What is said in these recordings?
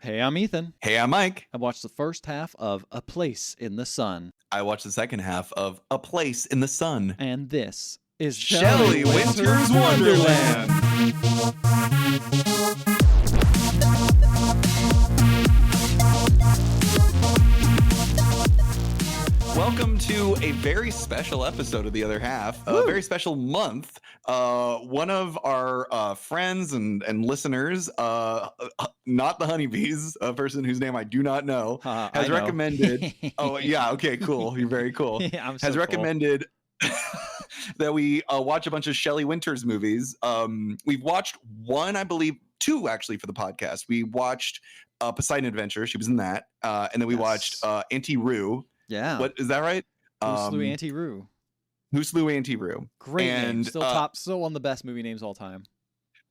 Hey, I'm Ethan. Hey, I'm Mike. I watched the first half of A Place in the Sun. I watched the second half of A Place in the Sun. And this is Shelly Winters Wonderland. Welcome to a very special episode of The Other Half, a very special month. One of our friends and listeners, not the honeybees, a person whose name I do not know, has recommended. Oh, yeah. Okay, cool. You're very cool. Yeah, I'm so has cool. recommended that we watch a bunch of Shelly Winters movies. We've watched one, I believe, two actually for the podcast. We watched Poseidon Adventure. She was in that. And then we watched Auntie Roo. Yeah. What is that right? Who Slew Auntie Roo? Who Slew Auntie Roo? Great name. Still one of the best movie names all time.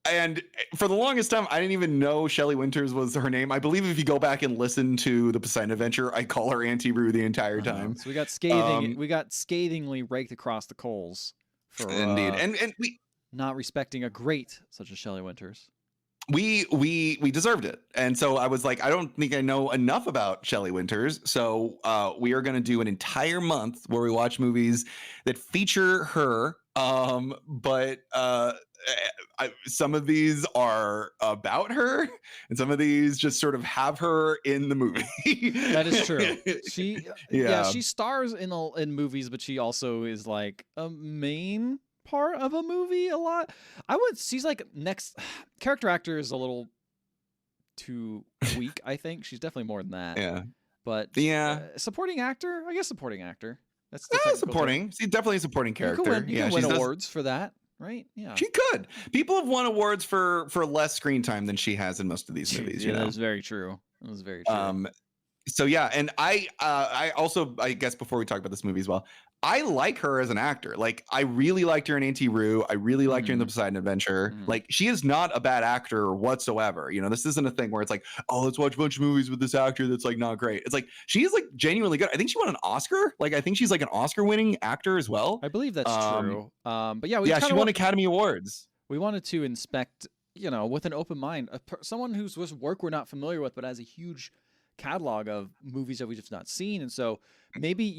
And for the longest time, I didn't even know Shelly Winters was her name. I believe if you go back and listen to the Poseidon Adventure, I call her Auntie Roo the entire time. So we got scathing. We got scathingly raked across the coals for indeed, and we not respecting a great such as Shelly Winters. We deserved it. And so I was like, I don't think I know enough about Shelly Winters. So we are going to do an entire month where we watch movies that feature her. But some of these are about her and some of these just sort of have her in the movie. That is true. She stars in movies, but she also is like a main part of a movie a lot. She's like next character actor is a little too weak. I think she's definitely more than that. Yeah, but supporting actor. I guess supporting actor. That's supporting. She's definitely a supporting character. You can win awards for that, right? Yeah, she could. People have won awards for less screen time than she has in most of these movies. That was very true. That was very true. So yeah, and I also, I guess before we talk about this movie as well, I like her as an actor. Like, I really liked her in Auntie Roo. I really liked her in the Poseidon Adventure. Like, she is not a bad actor whatsoever. You know, this isn't a thing where it's like, oh, let's watch a bunch of movies with this actor that's like not great. It's like, she is like genuinely good. I think she won an Oscar. Like, I think she's like an Oscar-winning actor as well. I believe that's true. But yeah, she won Academy Awards. We wanted to inspect, with an open mind, someone whose work we're not familiar with, but has a huge catalog of movies that we've just not seen. And so maybe,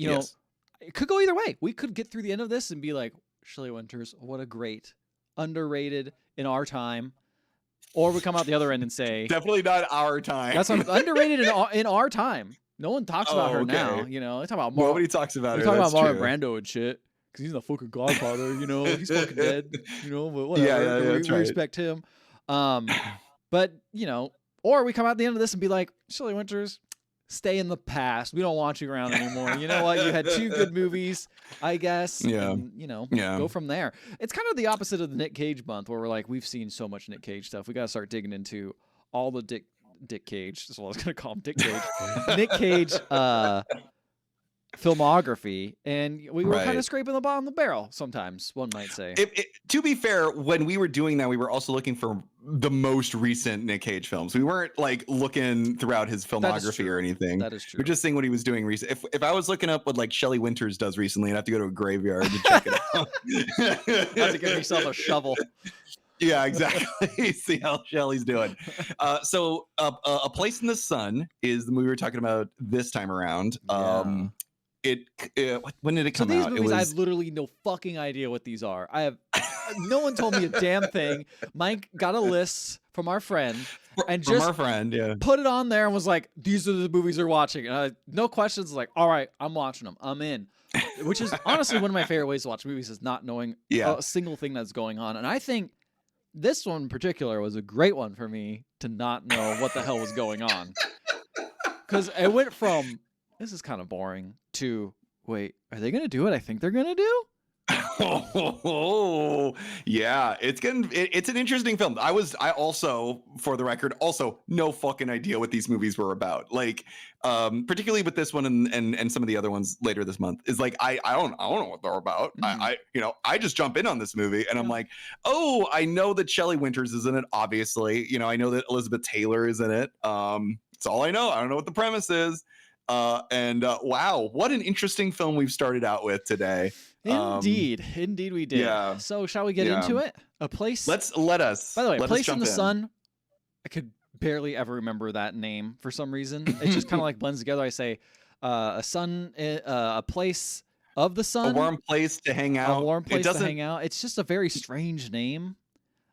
it could go either way. We could get through the end of this and be like, Shelly Winters, what a great, underrated in our time. Or we come out the other end and say, definitely not our time. That's underrated in our time. No one talks about her now. They talk about nobody talks about her. Talk about Marlon Brando and shit because he's the fucking Godfather. He's fucking dead. But whatever. We respect him. But or we come out the end of this and be like, Shelly Winters, stay in the past. We don't want you around anymore. You know what? You had two good movies, I guess. Yeah. And, go from there. It's kind of the opposite of the Nick Cage month where we're like, we've seen so much Nick Cage stuff. We got to start digging into all the Dick Cage. That's what I was going to call him, Dick Cage. Nick Cage filmography, and we were kind of scraping the bottom of the barrel sometimes, one might say. To be fair, when we were doing that, we were also looking for the most recent Nick Cage films. We weren't like looking throughout his filmography or anything. That is true. We're just seeing what he was doing recently. If I was looking up what like Shelly Winters does recently, I'd have to go to a graveyard to check it out. Have to give yourself a shovel. Yeah, exactly. See how Shelly's doing. So A Place in the Sun is the movie we're talking about this time around. When did it come out? So these movies, I have literally no fucking idea what these are. No one told me a damn thing. Mike got a list from our friend and put it on there and was like, these are the movies they're watching. And no questions, like, all right, I'm watching them. I'm in. Which is honestly one of my favorite ways to watch movies, is not knowing a single thing that's going on. And I think this one in particular was a great one for me to not know what the hell was going on. Because it went from, this is kind of boring, to, wait, are they going to do what I think they're going to do? Yeah, it's an interesting film. I also, for the record, no fucking idea what these movies were about. Like, particularly with this one and some of the other ones later this month, is like I don't know what they're about. I just jump in on this movie and I'm like, oh, I know that Shelly Winters is in it. Obviously, I know that Elizabeth Taylor is in it. That's all I know. I don't know what the premise is. Wow, what an interesting film we've started out with today. Indeed we did. Yeah. So shall we get into it? By the way, Place in the Sun, I could barely ever remember that name for some reason. It just kind of like blends together. I say a sun, a place of the sun. A warm place to hang out. A warm place to hang out. It's just a very strange name.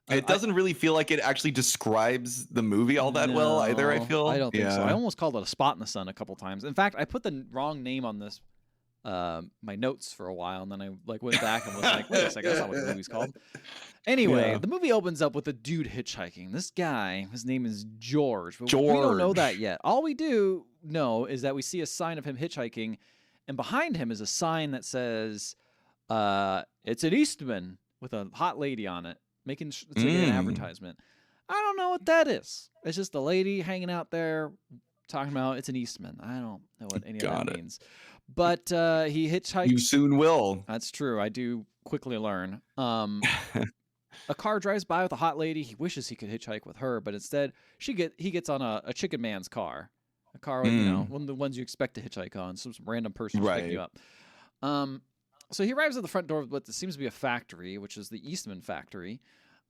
It doesn't really feel like it actually describes the movie all that well either, I feel. I don't think so. I almost called it A Spot in the Sun a couple times. In fact, I put the wrong name on this my notes for a while, and then I like went back and was like, wait a second, that's not what the movie's called. Anyway, the movie opens up with a dude hitchhiking. This guy, his name is George. But we don't know that yet. All we do know is that we see a sign of him hitchhiking, and behind him is a sign that says, it's an Eastman with a hot lady on it. It's like an advertisement. I don't know what that is. It's just a lady hanging out there talking about it's an Eastman. I don't know what any of that means. But he hitchhikes. You soon will. That's true. I do quickly learn. A car drives by with a hot lady. He wishes he could hitchhike with her, but instead he gets on a chicken man's car. A car, one of the ones you expect to hitchhike on. Some random person picking you up. So he arrives at the front door of what seems to be a factory, which is the Eastman factory,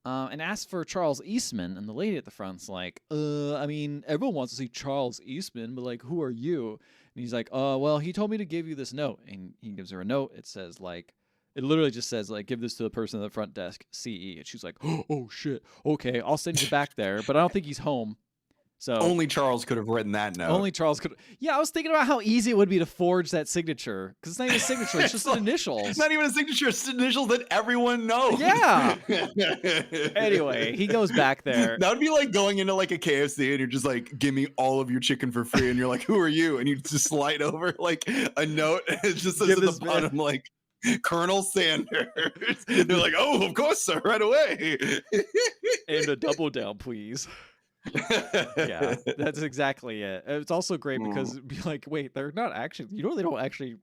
and asks for Charles Eastman. And the lady at the front's like, I mean, everyone wants to see Charles Eastman, but like, who are you? And he's like, well, he told me to give you this note. And he gives her a note. It says like, it literally just says like, give this to the person at the front desk, CE. And she's like, oh shit, okay, I'll send you back there. But I don't think he's home. So only Charles could have written that note. Only Charles could. Yeah, I was thinking about how easy it would be to forge that signature, because it's not even a signature; it's just an initials. It's not even a signature; it's initials that everyone knows. Yeah. Anyway, he goes back there. That would be like going into like a KFC and you're just like, "Give me all of your chicken for free," and you're like, "Who are you?" And you just slide over like a note, and it just says at the bottom like, Colonel Sanders. They're like, "Oh, of course, sir, right away." And a double down, please. Yeah, that's exactly it. It's also great because it'd be like, wait, they're not actually, they don't actually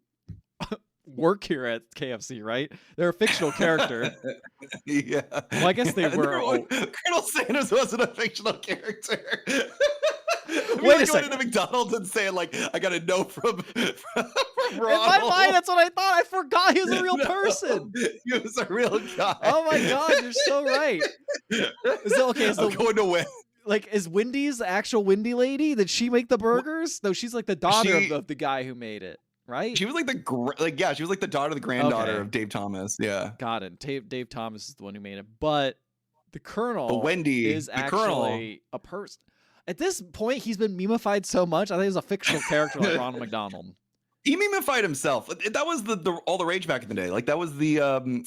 work here at KFC, right? They're a fictional character. Yeah. Well, I guess they were. Colonel Sanders wasn't a fictional character. Wait a second. Going into McDonald's and saying like, I got a note from Ronald. In my mind, that's what I thought. I forgot he was a real person. He was a real guy. Oh my God, you're so right. I'm going to win. Like, is Wendy's the actual Wendy lady? Did she make the burgers? No, she's like the daughter of the guy who made it, right? She was like she was like the daughter, the granddaughter of Dave Thomas. Yeah, got it. Dave Thomas is the one who made it, but the Colonel, Wendy, is actually a person. At this point, he's been memified so much. I think he's a fictional character like Ronald McDonald. He memified himself. That was all the rage back in the day. Like that was the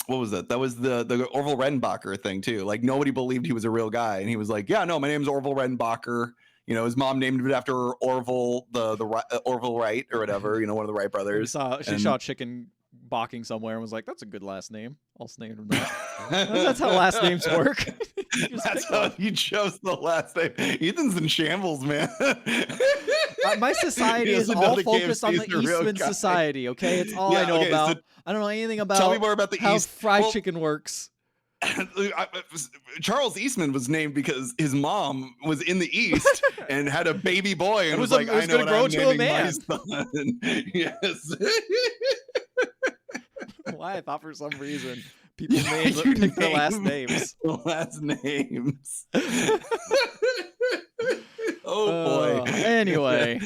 what was it? That was the Orville Redenbacher thing too. Like nobody believed he was a real guy, and he was like, "Yeah, no, my name's Orville Redenbacher." You know, his mom named it after Orville, the Orville Wright or whatever. You know, one of the Wright brothers. She saw chicken balking somewhere and was like, "That's a good last name. I'll name him that." That's how last names work. That's how you chose the last name. Ethan's in shambles, man. My society is all focused on the Eastman society. Okay, it's all I know about. So I don't know anything about. Tell me more about the how fried chicken works. Charles Eastman was named because his mom was in the East and had a baby boy and was like, "I know what I'm naming my son." Yes. Why? I thought for some reason people pick their last names. Last names. Oh boy. Anyway.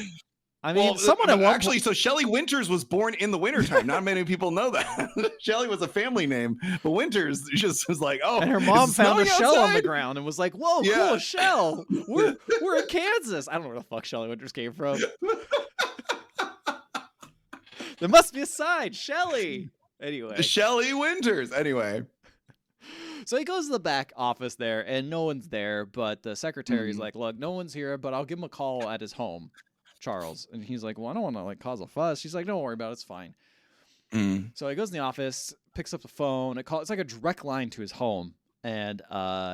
I mean, so Shelly Winters was born in the wintertime. Not many people know that. Shelly was a family name, but Winters just was like, oh. And her mom found a shell on the ground and was like, whoa, cool, a shell. We're in Kansas. I don't know where the fuck Shelly Winters came from. There must be a sign, Shelly. Anyway. Shelly Winters. Anyway. So he goes to the back office there, and no one's there, but the secretary's like, look, no one's here, but I'll give him a call at his home. Charles. And he's like, well, I don't want to like cause a fuss. She's like, don't worry about it. It's fine. So he goes in the office, picks up the phone. It's like a direct line to his home. And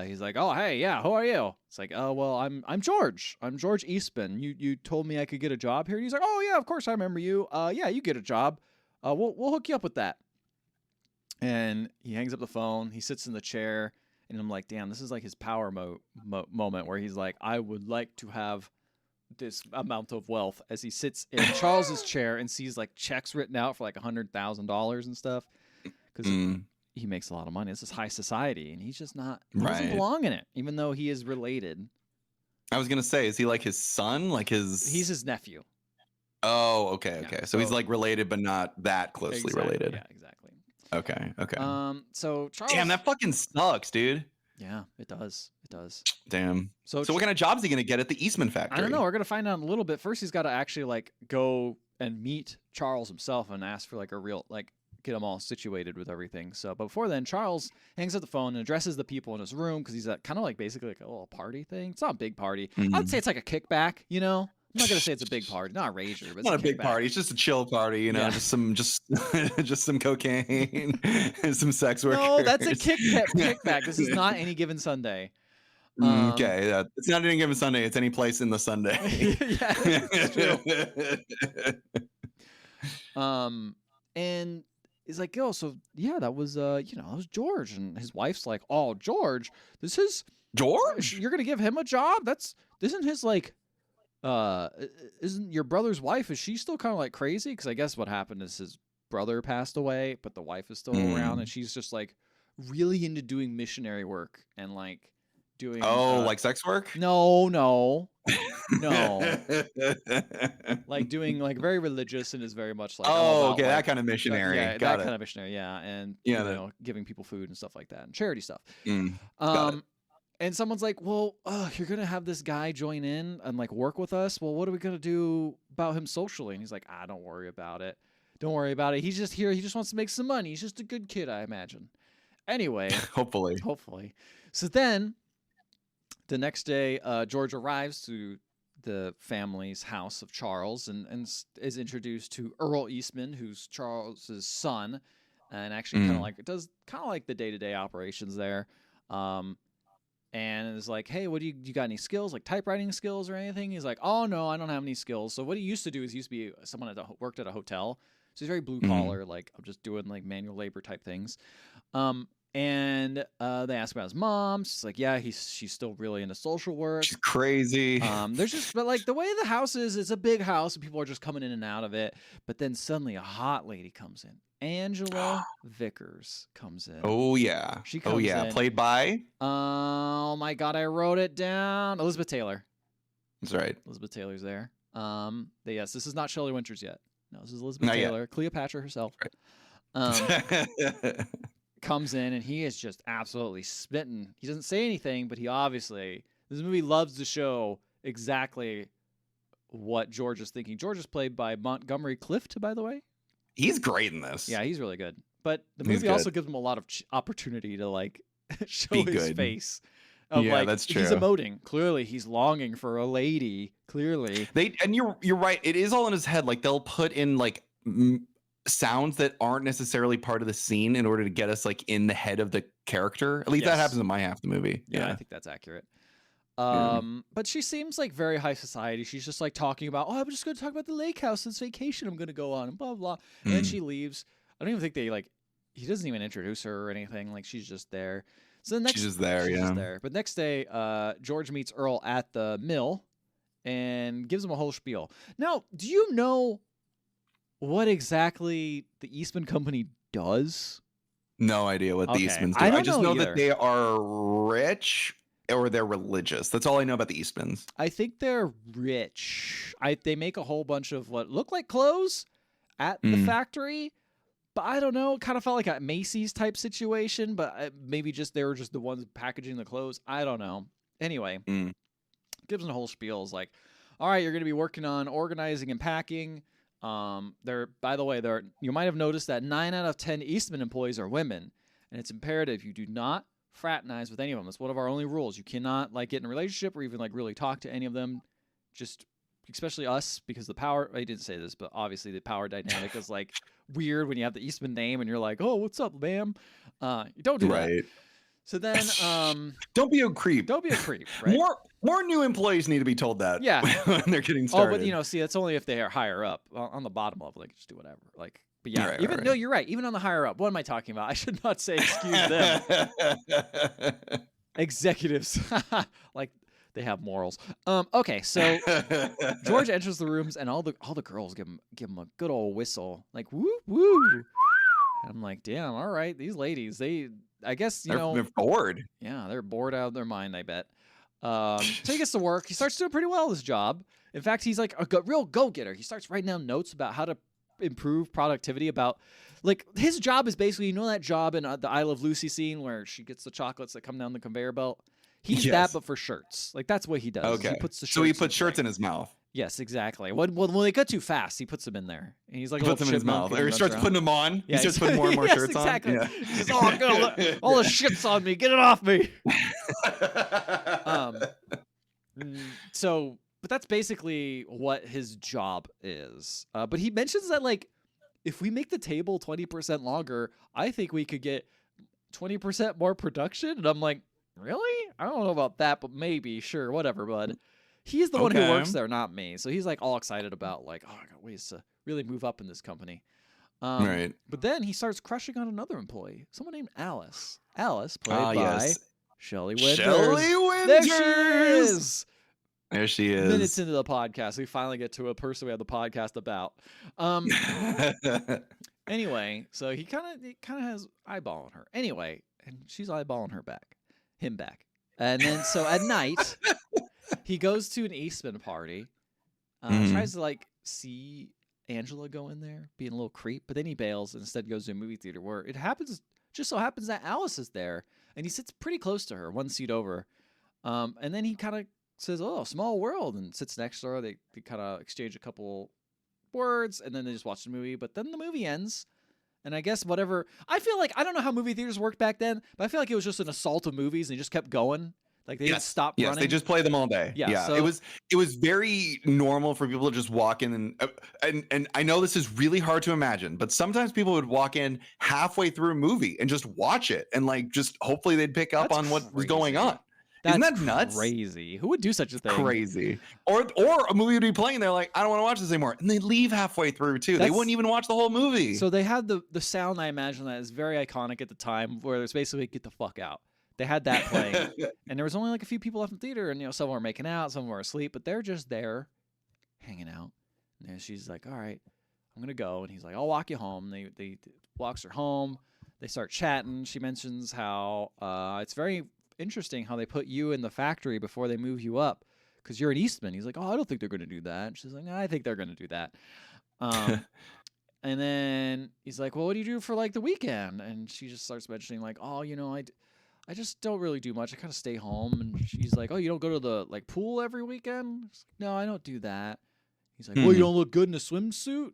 he's like, oh, hey, yeah, who are you? It's like, oh, well, I'm George. I'm George Eastman. You told me I could get a job here. And he's like, oh, yeah, of course I remember you. Yeah, you get a job. We'll hook you up with that. And he hangs up the phone. He sits in the chair. And I'm like, damn, this is like his power moment where he's like, I would like to have this amount of wealth, as he sits in Charles's chair and sees like checks written out for like $100,000 and stuff, because he makes a lot of money. This is high society, and he's just not. He doesn't belong in it, even though he is related. I was gonna say, is he like his son? Like his? He's his nephew. Oh, okay, Yeah, okay. So he's like related, but not that closely related. Yeah, exactly. Okay, okay. So Charles. Damn, that fucking sucks, dude. Yeah, it does. It does. Damn. So what kind of jobs is he gonna get at the Eastman factory? I don't know. We're gonna find out in a little bit. First, he's got to actually like go and meet Charles himself and ask for like a real like get them all situated with everything. So, but before then, Charles hangs up the phone and addresses the people in his room because he's at kind of like basically like a little party thing. It's not a big party. I'd say it's like a kickback. You know. I'm not gonna say it's a big party, not a rager, but it's not a big party. It's just a chill party, you know. Yeah. just some cocaine, and some sex workers. No, that's a kickback. This is not Any Given Sunday. Okay, it's not Any Given Sunday. It's any place in the Sunday. Yeah, it's true. And he's like, "Oh, so yeah, that was that was George," and his wife's like, "Oh, George, this is George. You're gonna give him a job? Isn't his like." Isn't your brother's wife, is she still kind of like crazy? Because I guess what happened is his brother passed away, but the wife is still around, and she's just like really into doing missionary work and like doing like sex work. No like doing like very religious and is very much like okay, that kind of missionary. Yeah, that kind of missionary. Yeah, and you know, giving people food and stuff like that and charity stuff. And someone's like, well, you're going to have this guy join in and like work with us. Well, what are we going to do about him socially? And he's like, don't worry about it. Don't worry about it. He's just here. He just wants to make some money. He's just a good kid, I imagine. Anyway. Hopefully. So then the next day, George arrives to the family's house of Charles and is introduced to Earl Eastman, who's Charles's son, and actually does kind of like the day-to-day operations there. And it's like, hey, what do you got any skills, like typewriting skills or anything? He's like, oh, no, I don't have any skills. So what he used to do is he used to be someone that worked at a hotel. So he's very blue collar, like I'm just doing like manual labor type things. And they ask about his mom. She's like, yeah, she's still really into social work. She's crazy. But like the way the house is, it's a big house and people are just coming in and out of it. But then suddenly a hot lady comes in. Angela Vickers comes in. Oh yeah. She comes in. Played by? Oh my God, I wrote it down. Elizabeth Taylor. That's right. Elizabeth Taylor's there. Yes, this is not Shelly Winters yet. No, this is Elizabeth Taylor, yet. Cleopatra herself. Right. Comes in and he is just absolutely smitten. He doesn't say anything, but he obviously, this movie loves to show exactly what George is thinking. George is played by Montgomery Clift, by the way. He's great in this. Yeah, he's really good. But the movie also gives him a lot of opportunity to like show his face. That's true. He's emoting. Clearly, he's longing for a lady. Clearly, you're right. It is all in his head. Like they'll put in like sounds that aren't necessarily part of the scene in order to get us like in the head of the character. At least that happens in my half the movie. Yeah, I think that's accurate. But she seems like very high society. She's just like talking about, I'm just going to talk about the lake house, this vacation I'm going to go on, and blah, blah. And then she leaves. I don't even think he doesn't even introduce her or anything. Like she's just there. So she's just there. But next day, George meets Earl at the mill and gives him a whole spiel. Now, do you know what exactly the Eastman Company does? No idea what the Eastmans do. I just know that they are rich. Or they're religious. That's all I know about the Eastmans. I think they're rich. They make a whole bunch of what look like clothes at the factory, but I don't know. It kind of felt like a Macy's type situation, but maybe they were just the ones packaging the clothes. I don't know. Anyway, gives them a whole spiel. Is like, all right, you're going to be working on organizing and packing. By the way, you might have noticed that 9 out of 10 Eastman employees are women, and it's imperative you do not fraternize with any of them. It's one of our only rules. You cannot like get in a relationship or even like really talk to any of them. Just especially us, because the power, I didn't say this, but obviously the power dynamic is like weird when you have the Eastman name and you're like, oh, what's up, ma'am? You don't do that. So then don't be a creep. Don't be a creep, right? More new employees need to be told that. Yeah. When they're getting started. Oh, but see, that's only if they are higher up. On the bottom level, they can just do whatever. Like, but yeah, no, you're right. Even on the higher up, what am I talking about? I should not say excuse them. Executives, like they have morals. Okay, so George enters the rooms, and all the girls give him a good old whistle, like woo woo. And I'm like, damn, all right, these ladies, I guess they're bored. Yeah, they're bored out of their mind, I bet. So he gets to work. He starts doing pretty well at his job. In fact, he's like a real go-getter. He starts writing down notes about how to improve productivity. About like his job is basically, that job in the I Love Lucy scene where she gets the chocolates that come down the conveyor belt. He's that, but for shirts. Like that's what he does. Okay. He puts the so he puts shirts in his mouth. Yes, exactly. When they go too fast, he puts them in there, and he's like, he puts them in his mouth, or he starts putting them on. Yeah, he starts putting more and more shirts exactly. on. He's just, all the shit's on me. Get it off me. But that's basically what his job is. But he mentions that like, if we make the table 20% longer, I think we could get 20% more production. And I'm like, really? I don't know about that, but maybe, sure, whatever, bud. He's the one who works there, not me. So he's like all excited about like, I got ways to really move up in this company. Right. But then he starts crushing on another employee, someone named Alice. Alice, played by Shelly Winters. Shelly Winters. There she is. There she is. Minutes into the podcast, we finally get to a person we have the podcast about. Anyway, so he kind of has eyeball on her. Anyway, and she's eyeballing him back. And then so at night, he goes to an Eastman party. Tries to like see Angela go in there, being a little creep, but then he bails and instead goes to a movie theater where just so happens that Alice is there, and he sits pretty close to her, one seat over. And then he kind of says, "Oh, small world," and sits next to her. They kind of exchange a couple words, and then they just watch the movie. But then the movie ends, and I guess whatever. I feel like I don't know how movie theaters worked back then, but I feel like it was just an assault of movies, and they just kept going. Like they didn't stop running. Yes, they just play them all day. Yeah. So, it was very normal for people to just walk in and I know this is really hard to imagine, but sometimes people would walk in halfway through a movie and just watch it and like just hopefully they'd pick up on what was going on. Isn't that nuts? Crazy. Who would do such a thing? Crazy. Or a movie would be playing. They're like, I don't want to watch this anymore, and they leave halfway through too. They wouldn't even watch the whole movie. So they had the sound. I imagine that is very iconic at the time, where there's basically get the fuck out. They had that playing, and there was only like a few people left in the theater, and some were making out, some were asleep, but they're just there, hanging out. And then she's like, "All right, I'm gonna go," and he's like, "I'll walk you home." They walks her home. They start chatting. She mentions how it's very interesting how they put you in the factory before they move you up because you're an Eastman. He's like, "Oh, I don't think they're gonna do that." And she's like, "I think they're gonna do that." And then he's like, "Well, what do you do for like the weekend?" And she just starts mentioning like, "Oh, I just don't really do much. I kind of stay home." And she's like, "Oh, you don't go to the like pool every weekend?" Like, "No, I don't do that." He's like, "Well, you don't look good in a swimsuit?"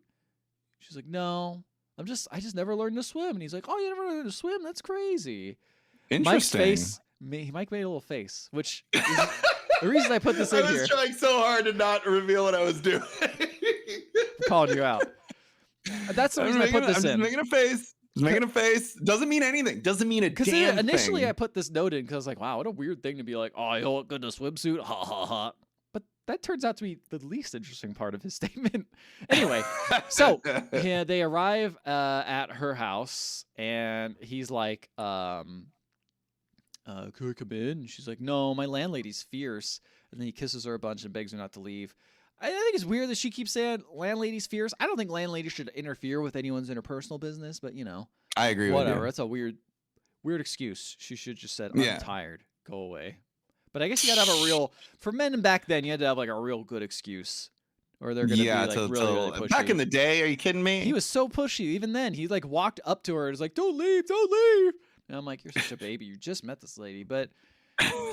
She's like, "No, I just never learned to swim." And he's like, "Oh, you never learned to swim? That's crazy." Interesting. Mike made a little face, which is the reason I put this in here. I was trying so hard to not reveal what I was doing. I'm calling you out. That's the reason I put this in. I'm making a face. Just making a face. Doesn't mean anything. Doesn't mean a damn thing. Initially, I put this note in because I was like, wow, what a weird thing to be like, "Oh, you look good in a swimsuit." Ha, ha, ha. But that turns out to be the least interesting part of his statement. Anyway, so they arrive at her house, and he's like, "Could I come in?" And she's like, "No, my landlady's fierce." And then he kisses her a bunch and begs her not to leave. I think it's weird that she keeps saying landlady's fierce. I don't think landladies should interfere with anyone's interpersonal business, but I agree whatever. with you. That's a weird excuse. She should just said, "I'm tired. Go away." But I guess you got to have for men back then, you had to have like a real good excuse, or they're going to be like really pushy. Back in the day, are you kidding me? He was so pushy. Even then, he like walked up to her and was like, "Don't leave, don't leave." And I'm like, "You're such a baby. You just met this lady." But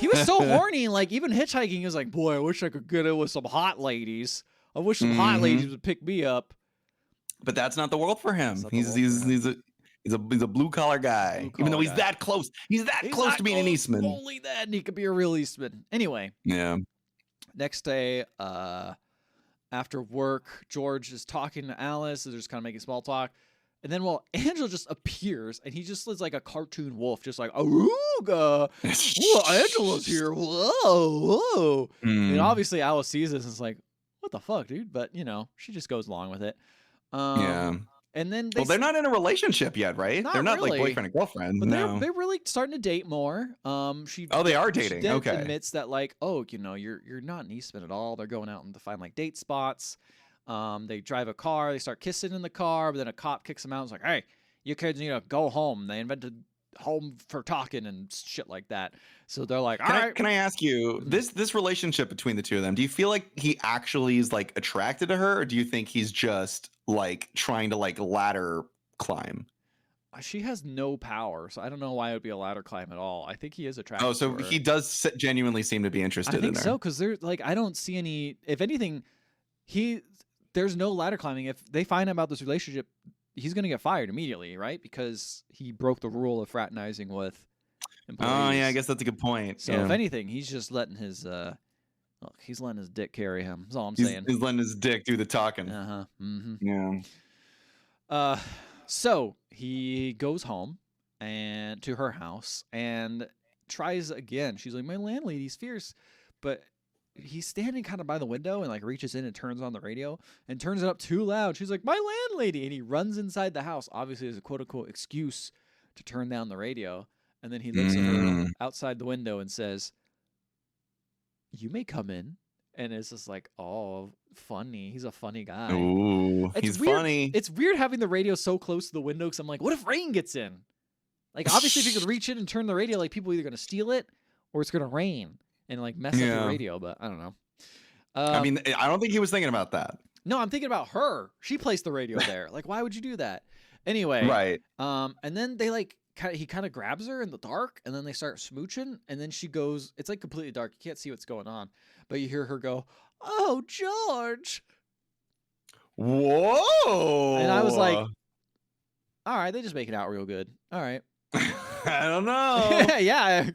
he was so horny, like even hitchhiking, he was like, "Boy, I wish I could get in with some hot ladies. I wish some hot ladies would pick me up." But that's not the world for him. He's a blue collar guy. Even though he's that close. He's close to being an Eastman. Only then he could be a real Eastman. Anyway. Yeah. Next day, after work, George is talking to Alice. They're just kind of making small talk. And then, Angela just appears, and he just looks like a cartoon wolf, just like, "Arooga! Whoa, Angela's here! Whoa!" And obviously, Alice sees this and is like, "What the fuck, dude?" But, she just goes along with it. Yeah. And then they're not in a relationship yet, right? They're not really. like boyfriend and girlfriend. But no. they're really starting to date more. They are dating. She okay. admits that like, you're not an Eastman at all. They're going out to find like date spots. They drive a car. They start kissing in the car, but then a cop kicks them out. It's like, "Hey, you kids need to go home." They invented home for talking and shit like that. So they're like, can I ask you this relationship between the two of them? Do you feel like he actually is like attracted to her, or do you think he's just like trying to like ladder climb? She has no power, so I don't know why it would be a ladder climb at all. I think he is attracted. Oh, so to her. he does genuinely seem to be interested in her. I think so, because there's like I don't see any. If anything, there's no ladder climbing. If they find out about this relationship, he's gonna get fired immediately, right? Because he broke the rule of fraternizing with employees. Oh yeah, I guess that's a good point. So if anything, he's just letting his he's letting his dick carry him. That's all I'm saying. He's letting his dick do the talking. Yeah. So he goes home and to her house and tries again. She's like, my landlady's fierce, but he's standing kind of by the window and like reaches in and turns on the radio and turns it up too loud. She's like, my landlady, and he runs inside the house. Obviously, as a quote unquote excuse to turn down the radio, and then he looks at her outside the window and says, "You may come in." And it's just like, oh, funny. He's a funny guy. Ooh, he's weird. funny. It's weird having the radio so close to the window because I'm like, what if rain gets in? Like, obviously, if you could reach in and turn the radio, like, people are either going to steal it or it's going to rain and, like, mess up the radio. But I don't know. I mean, I don't think he was thinking about that. No, I'm thinking about her. She placed the radio there. Like, why would you do that? Anyway. Right. And then they, like, he kind of grabs her in the dark, and then they start smooching, and then she goes, it's like completely dark. You can't see what's going on, but you hear her go, "Oh, George." Whoa. And I was like, all right, they just make it out real good. All right. I don't know. Yeah.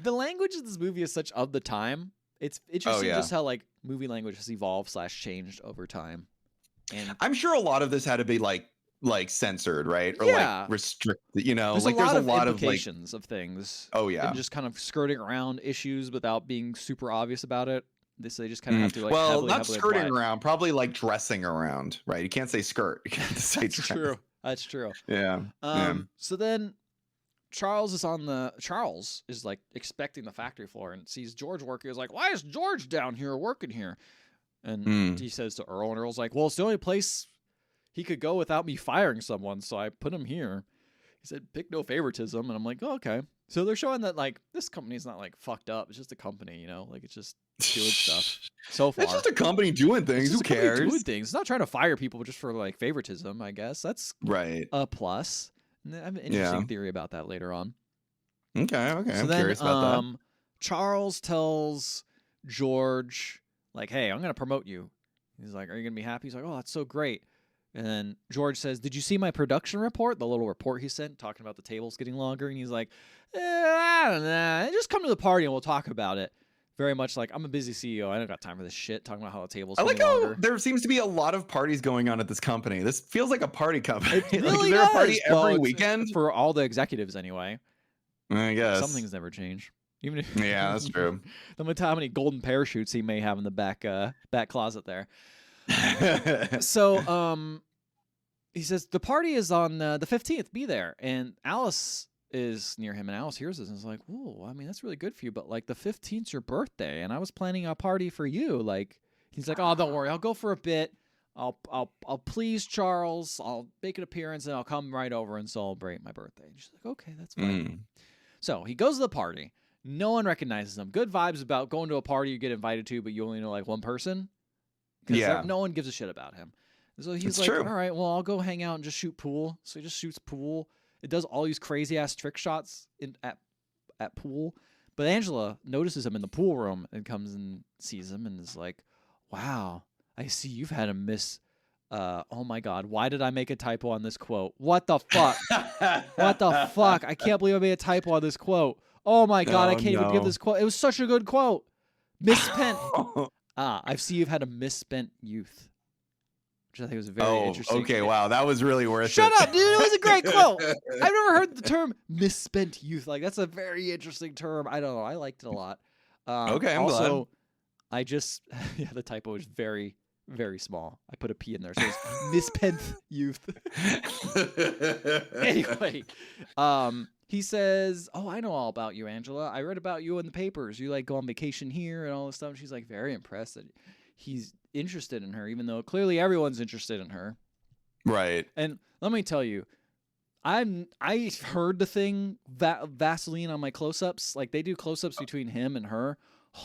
The language of this movie is such of the time. It's interesting just how like movie language has evolved / changed over time. And I'm sure a lot of this had to be like censored, right? Or like restricted, you know, there's like there's a lot implications of things. Oh yeah. And just kind of skirting around issues without being super obvious about it. They just kind of have to like not skirting around, probably like dressing around, right? You can't say skirt. You can't say That's true. That's true. Yeah. So then Charles is like expecting the factory floor and sees George working. He's like, "Why is George down here working here?" And he says to Earl, and Earl's like, "Well, it's the only place he could go without me firing someone, so I put him here." He said, "Pick no favoritism." And I'm like, oh, okay. So they're showing that like this company's not like fucked up. It's just a company, you know, like it's just doing stuff. So far, it's just a company doing things. Who cares? Doing things. It's not trying to fire people just for like favoritism. I guess that's right. A plus. And I have an interesting theory about that later on. Okay. So I'm curious about that. Charles tells George, like, "Hey, I'm gonna promote you." He's like, "Are you gonna be happy?" He's like, "Oh, that's so great." And then George says, "Did you see my production report? The little report he sent talking about the tables getting longer?" And he's like, "I don't know. Just come to the party and we'll talk about it." Very much like, I'm a busy CEO. I don't got time for this shit. Talking about how the tables. I like how longer. There seems to be a lot of parties going on at this company. This feels like a party company. It really is there a party every weekend for all the executives anyway? I guess some things never change. Even if yeah, that's true. No matter how many golden parachutes he may have in the back closet there. So he says the party is on the 15th. Be there. And Alice is near him, and Alice hears this and is like, "Whoa, I mean that's really good for you, but like the 15th's your birthday, and I was planning a party for you." Like he's like, "Oh, don't worry, I'll go for a bit. I'll please Charles. I'll make an appearance, and I'll come right over and celebrate my birthday." And she's like, "Okay, that's fine." So he goes to the party. No one recognizes him. Good vibes about going to a party you get invited to, but you only know like one person. Yeah. No one gives a shit about him. So he's like, "All right, well, I'll go hang out and just shoot pool." So he just shoots pool. It does all these crazy ass trick shots at pool. But Angela notices him in the pool room and comes and sees him and is like, "Wow, I see you've had a miss. Oh my God, why did I make a typo on this quote? What the fuck? What the fuck? I can't believe I made a typo on this quote. Oh my God, I can't even give this quote. It was such a good quote. Misspent. I see you've had a misspent youth." Which I think was very interesting. Okay, wow, that was really worth it. Shut up, dude. It was a great quote. I've never heard the term misspent youth. Like, that's a very interesting term. I don't know. I liked it a lot. Okay, I'm glad. Also, I just, the typo is very, very small. I put a P in there. So it's misspent youth. Anyway, he says, "Oh, I know all about you, Angela. I read about you in the papers. You like go on vacation here and all this stuff." And she's like very impressed that he's interested in her, even though clearly everyone's interested in her. Right. And let me tell you, I heard the thing Vaseline on my close-ups. Like they do close-ups between him and her.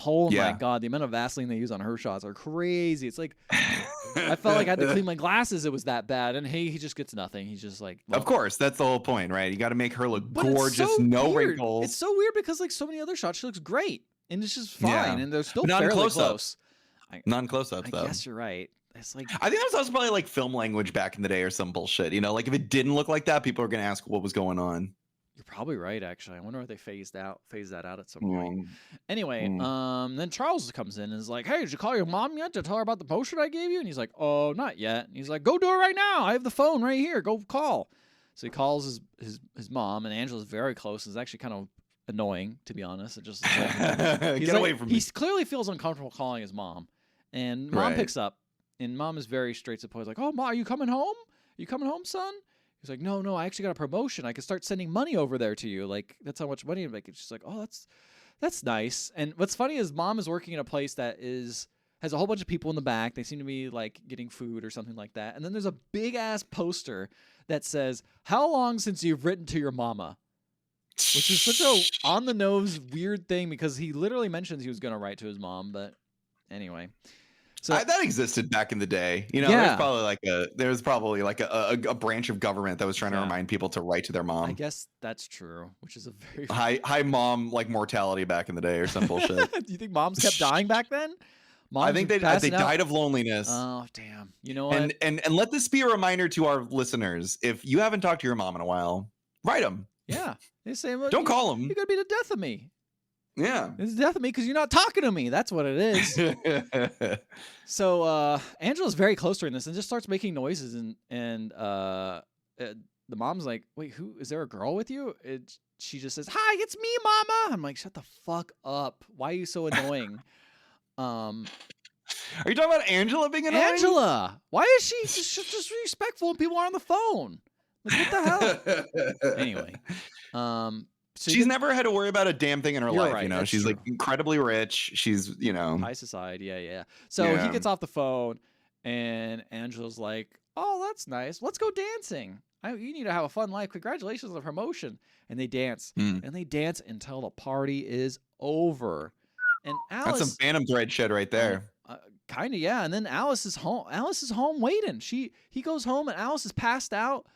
Oh my God, the amount of Vaseline they use on her shots are crazy. It's like I felt like I had to clean my glasses. It was that bad. And he just gets nothing. He's just like, well, of course, that's the whole point, right? You got to make her look gorgeous, no wrinkles. It's so weird because like so many other shots, she looks great, and it's just fine, and they're still fairly close. Non-close-ups, though. I guess you're right. It's like I think that was also probably like film language back in the day or some bullshit. You know, like if it didn't look like that, people are gonna ask what was going on. You're probably right, actually. I wonder if they phase that out at some point. Anyway, then Charles comes in and is like, "Hey, did you call your mom yet to tell her about the potion I gave you?" And he's like, "Oh, not yet." And he's like, "Go do it right now. I have the phone right here. Go call." So he calls his mom, and Angela's very close. It's actually kind of annoying, to be honest. It just get away from me. He clearly feels uncomfortable calling his mom, and mom picks up, and mom is very straight to the point. Like, "Oh, Ma, are you coming home? Are you coming home, son?" He's like, no, I actually got a promotion. I can start sending money over there to you. Like, that's how much money I'm making. She's like, oh, that's nice. And what's funny is mom is working in a place that has a whole bunch of people in the back. They seem to be like getting food or something like that. And then there's a big ass poster that says, "How long since you've written to your mama?" Which is such a on the nose weird thing because he literally mentions he was going to write to his mom. But anyway. So that existed back in the day. You know, there's probably like a branch of government that was trying to remind people to write to their mom. I guess that's true, which is a very high mom like mortality back in the day or some bullshit. Do you think moms kept dying back then? Moms I think they died of loneliness. Oh damn! You know what? And let this be a reminder to our listeners: if you haven't talked to your mom in a while, write them. Yeah, they say, well, don't call them. You're gonna be the death of me. Yeah, it's the death of me because you're not talking to me. That's what it is. So Angela's very close during this and just starts making noises and the mom's like, "Wait, who is there? A girl with you?" She just says, "Hi, it's me, Mama." I'm like, "Shut the fuck up! Why are you so annoying?" Are you talking about Angela being annoying? Angela, why is she just respectful when people are on the phone? Like, what the hell? Anyway, so she's never had to worry about a damn thing in her life. Right, you know, she's like incredibly rich. She's, you know, high society. Yeah. So he gets off the phone, and Angela's like, "Oh, that's nice. Let's go dancing. You need to have a fun life. Congratulations on the promotion." And they dance, and they dance until the party is over. And Alice, that's some Phantom Thread shit right there. Kind of, yeah. And then Alice is home. Alice is home waiting. He goes home, and Alice is passed out.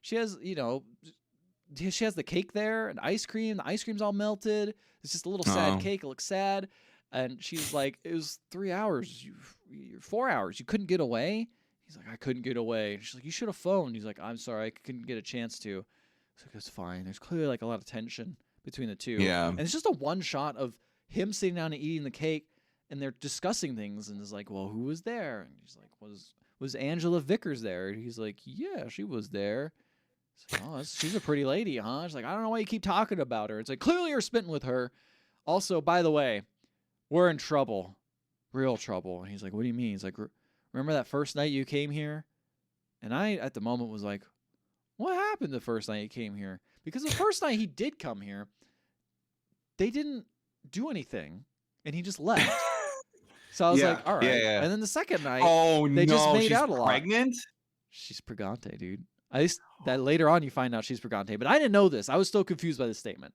She has, she has the cake there and ice cream. The ice cream's all melted. It's just a little sad cake. It looks sad. And she's like, "It was 3 hours. 4 hours. You couldn't get away?" He's like, "I couldn't get away." She's like, "You should have phoned." He's like, "I'm sorry. I couldn't get a chance to." He's like, "It's fine." There's clearly like a lot of tension between the two. Yeah. And it's just a one shot of him sitting down and eating the cake, and they're discussing things. And it's like, "Well, who was there?" And he's like, was Angela Vickers there? And he's like, "Yeah, she was there." Like, "Oh, she's a pretty lady, huh?" She's like, "I don't know why you keep talking about her." It's like, clearly you're smitten with her. Also, by the way, we're in trouble. Real trouble. And he's like, "What do you mean?" He's like, "Remember that first night you came here?" And I, at the moment, was like, what happened the first night he came here? Because the first night he did come here, they didn't do anything, and he just left. So I was like, all right. Yeah. And then the second night, they just made out a lot. Pregnant? She's pregante, dude. That later on you find out she's pregante, but I didn't know this. I was still confused by this statement.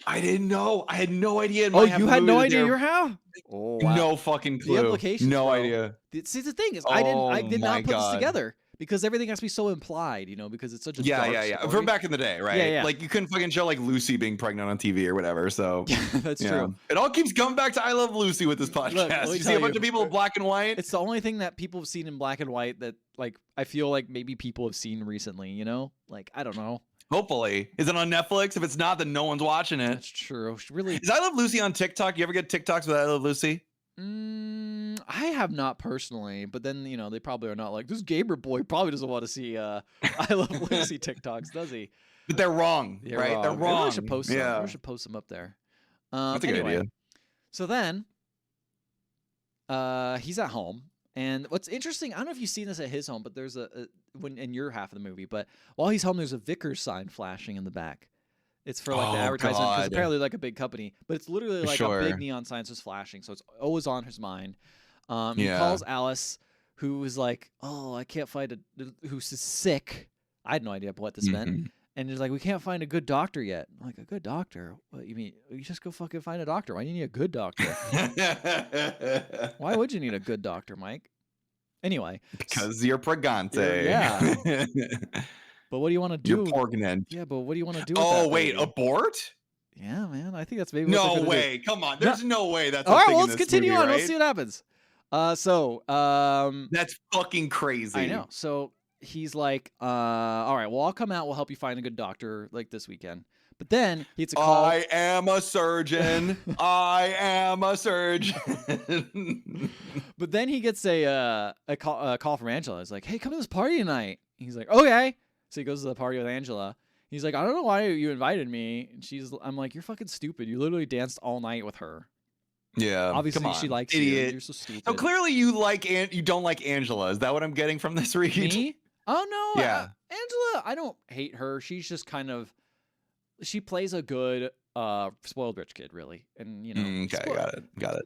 I didn't know. I had no idea. Oh, you had no idea you're how? Oh, wow. No fucking clue. The implications. No idea. See, the thing is, I did not put this together. Because everything has to be so implied, because it's such a dark story. From back in the day, right? Yeah. Like you couldn't fucking show like Lucy being pregnant on TV or whatever. So that's true. It all keeps coming back to I Love Lucy with this podcast. Look, you see a bunch of people in black and white. It's the only thing that people have seen in black and white that like I feel like maybe people have seen recently. Like I don't know. Hopefully, is it on Netflix? If it's not, then no one's watching it. That's true. Really, is I Love Lucy on TikTok? You ever get TikToks with I Love Lucy? I have not personally, but then they probably are not like this gamer boy probably doesn't want to see I Love Lucy TikToks, does he? But they're wrong, right? They're wrong. We should post some. We should post them up there. That's a good idea. So then, he's at home, and what's interesting, I don't know if you've seen this at his home, but there's when in your half of the movie, but while he's home, there's a Vickers sign flashing in the back. It's for like the advertisement because apparently like a big company, but it's literally like a big neon sign just flashing, so it's always on his mind. He calls Alice, who is like, "Oh, I can't fight who's sick. I had no idea what this meant. And he's like, we can't find a good doctor yet. I'm like, a good doctor? What you mean? You just go fucking find a doctor. Why do you need a good doctor? Why would you need a good doctor, Mike? Anyway. Because you're pregante. Yeah. But what do you want to do? You're pregnant. Yeah, but what do you want to do with Oh, that wait, baby? Abort? Yeah, man. I think that's maybe no what way. Come on. There's no way that's all a right, thing well, in let's this continue movie, on. right? Let's see what happens. That's fucking crazy. I know. So he's like, all right, well, I'll come out. We'll help you find a good doctor like this weekend. But then he gets a call. I am a surgeon. I am a surgeon. But then he gets a call from Angela. It's like, hey, come to this party tonight. He's like, okay. So he goes to the party with Angela. He's like, I don't know why you invited me. And I'm like, you're fucking stupid. You literally danced all night with her. Yeah. Obviously, she likes idiot. you. You're so stupid. So clearly you don't like Angela. Is that what I'm getting from this read? Me? Oh, no. Yeah. Angela, I don't hate her. She's just kind of, she plays a good spoiled rich kid, really. And, you know. Okay, got it.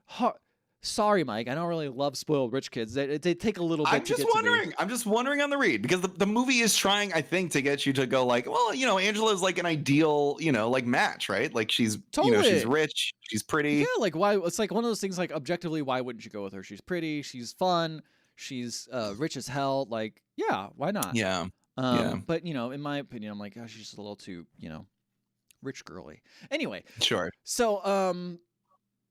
Sorry, Mike. I don't really love spoiled rich kids. They take a little bit I'm just wondering on the read, because the movie is trying, I think, to get you to go like, well, you know, Angela's like an ideal, you know, like match, right? Like she's, you know, she's rich, she's pretty. Yeah, like why? It's like one of those things. Like objectively, why wouldn't you go with her? She's pretty, she's fun, she's rich as hell. Like, yeah, why not? Yeah. But you know, in my opinion, I'm like, oh, she's just a little too, you know, rich girly. Anyway, sure. So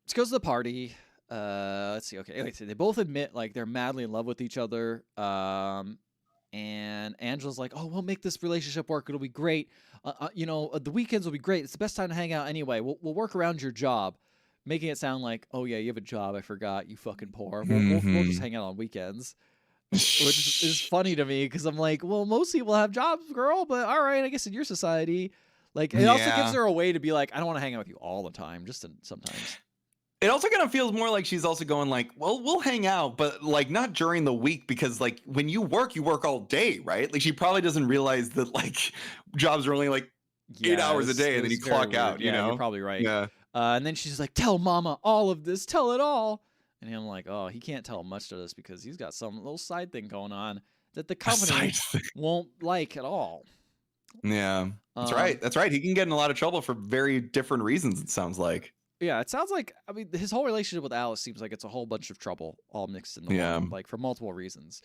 let's go to the party. Let's see. Okay, anyway, so they both admit like they're madly in love with each other. And Angela's like, "Oh, we'll make this relationship work. It'll be great. You know, the weekends will be great. It's the best time to hang out anyway. We'll work around your job," making it sound like, "Oh yeah, you have a job. I forgot. You fucking poor. We'll just hang out on weekends," which is funny to me because I'm like, "Well, most people have jobs, girl. But all right, I guess in your society, like it also gives her a way to be like, I don't want to hang out with you all the time, just sometimes." It also kind of feels more like she's also going like, well, we'll hang out, but like not during the week, because like when you work all day, right? Like she probably doesn't realize that like jobs are only like 8 hours a day and then you clock out, you know? You're probably right. Yeah. And then she's like, tell mama all of this, tell it all. And I'm like, oh, he can't tell much of this because he's got some little side thing going on that the company won't like at all. Yeah, that's right. That's right. He can get in a lot of trouble for very different reasons, it sounds like. Yeah, it sounds like, I mean, his whole relationship with Alice seems like it's a whole bunch of trouble all mixed in the one, like for multiple reasons.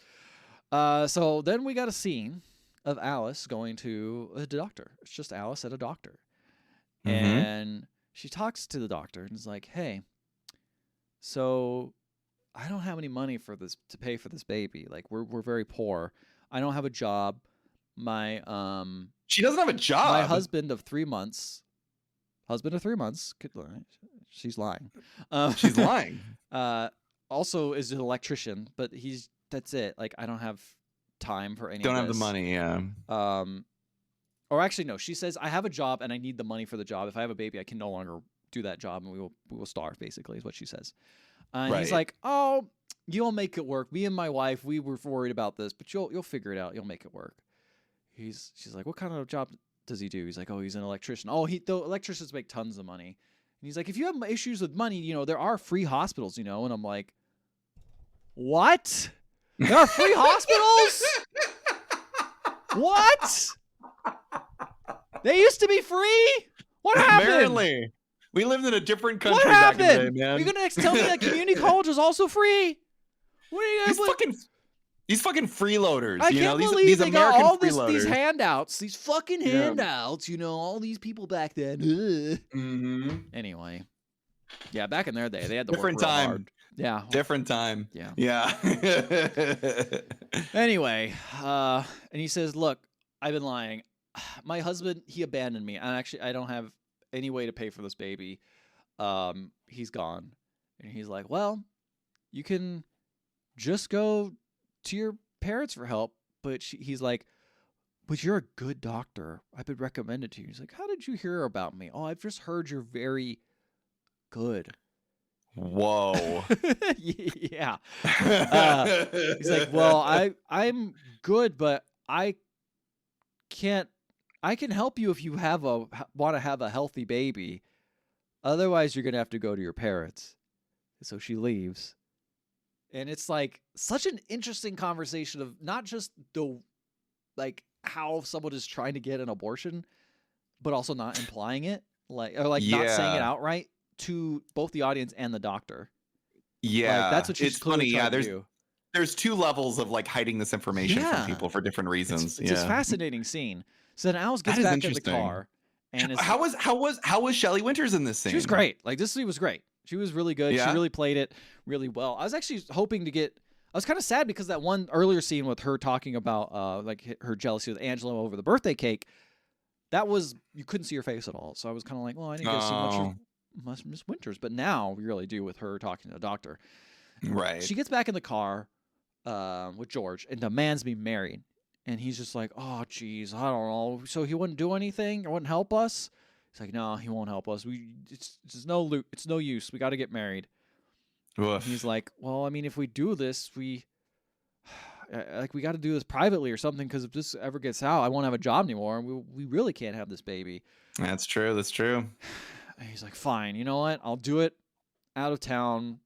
So then we got a scene of Alice going to a doctor. It's just Alice at a doctor. And she talks to the doctor and is like, hey, so I don't have any money for this to pay for this baby. Like we're very poor. I don't have a job. My she doesn't have a job. My husband of 3 months. She's lying. She's lying. Also is an electrician, but that's it. Like I don't have time for any. Don't have the money. Yeah. Or actually, no. She says I have a job and I need the money for the job. If I have a baby, I can no longer do that job, and we will starve. Basically, is what she says. And he's like, "Oh, you'll make it work. Me and my wife, we were worried about this, but you'll figure it out. You'll make it work." She's like, "What kind of job does he do?" He's like, "Oh, he's an electrician." Oh, the electricians make tons of money. And he's like, "If you have issues with money, you know, there are free hospitals, you know." And I'm like, "What? There are free hospitals? What? They used to be free? What happened?" Apparently. We lived in a different country what happened? back in the day, man. Are you going to tell me that community college is also free? What are you guys These fucking freeloaders. I can't believe these they American got all freeloaders. these handouts, these fucking handouts, you know, all these people back then. Anyway. Yeah, back in their day, they had to different work real time. hard. Yeah. Different time. Yeah. Anyway, and he says, look, I've been lying. My husband, he abandoned me. And actually, I don't have any way to pay for this baby. He's gone. And he's like, well, you can just go to your parents for help. But he's like, but you're a good doctor. I've been recommended to you. He's like, how did you hear about me? Oh, I've just heard you're very good. Whoa. Yeah. He's like, well, I'm good, but I can help you if you want to have a healthy baby. Otherwise, you're going to have to go to your parents. So she leaves. And it's like such an interesting conversation of not just the like how someone is trying to get an abortion, but also not implying it, not saying it outright to both the audience and the doctor. Yeah, like, that's what she's clearly trying to do. There's 2 levels of like hiding this information from people for different reasons. It's a fascinating scene. So then Alice gets back in the car, and how was Shelly Winters in this scene? She was great. Like, this scene was great. She was really good. Yeah. She really played it really well. I was actually hoping to get. I was kind of sad because that one earlier scene with her talking about like her jealousy with Angela over the birthday cake, that was, you couldn't see her face at all. So I was kind of like, well, I didn't get to see much of Miss Winters, but now we really do with her talking to the doctor. Right. She gets back in the car with George and demands be married, and he's just like, oh geez, I don't know. So he wouldn't do anything or wouldn't help us? He's like, no, he won't help us. It's no use. We got to get married. He's like, well, I mean, if we do this, we got to do this privately or something, because if this ever gets out, I won't have a job anymore, and we really can't have this baby. That's true. And he's like, fine, you know what? I'll do it out of town.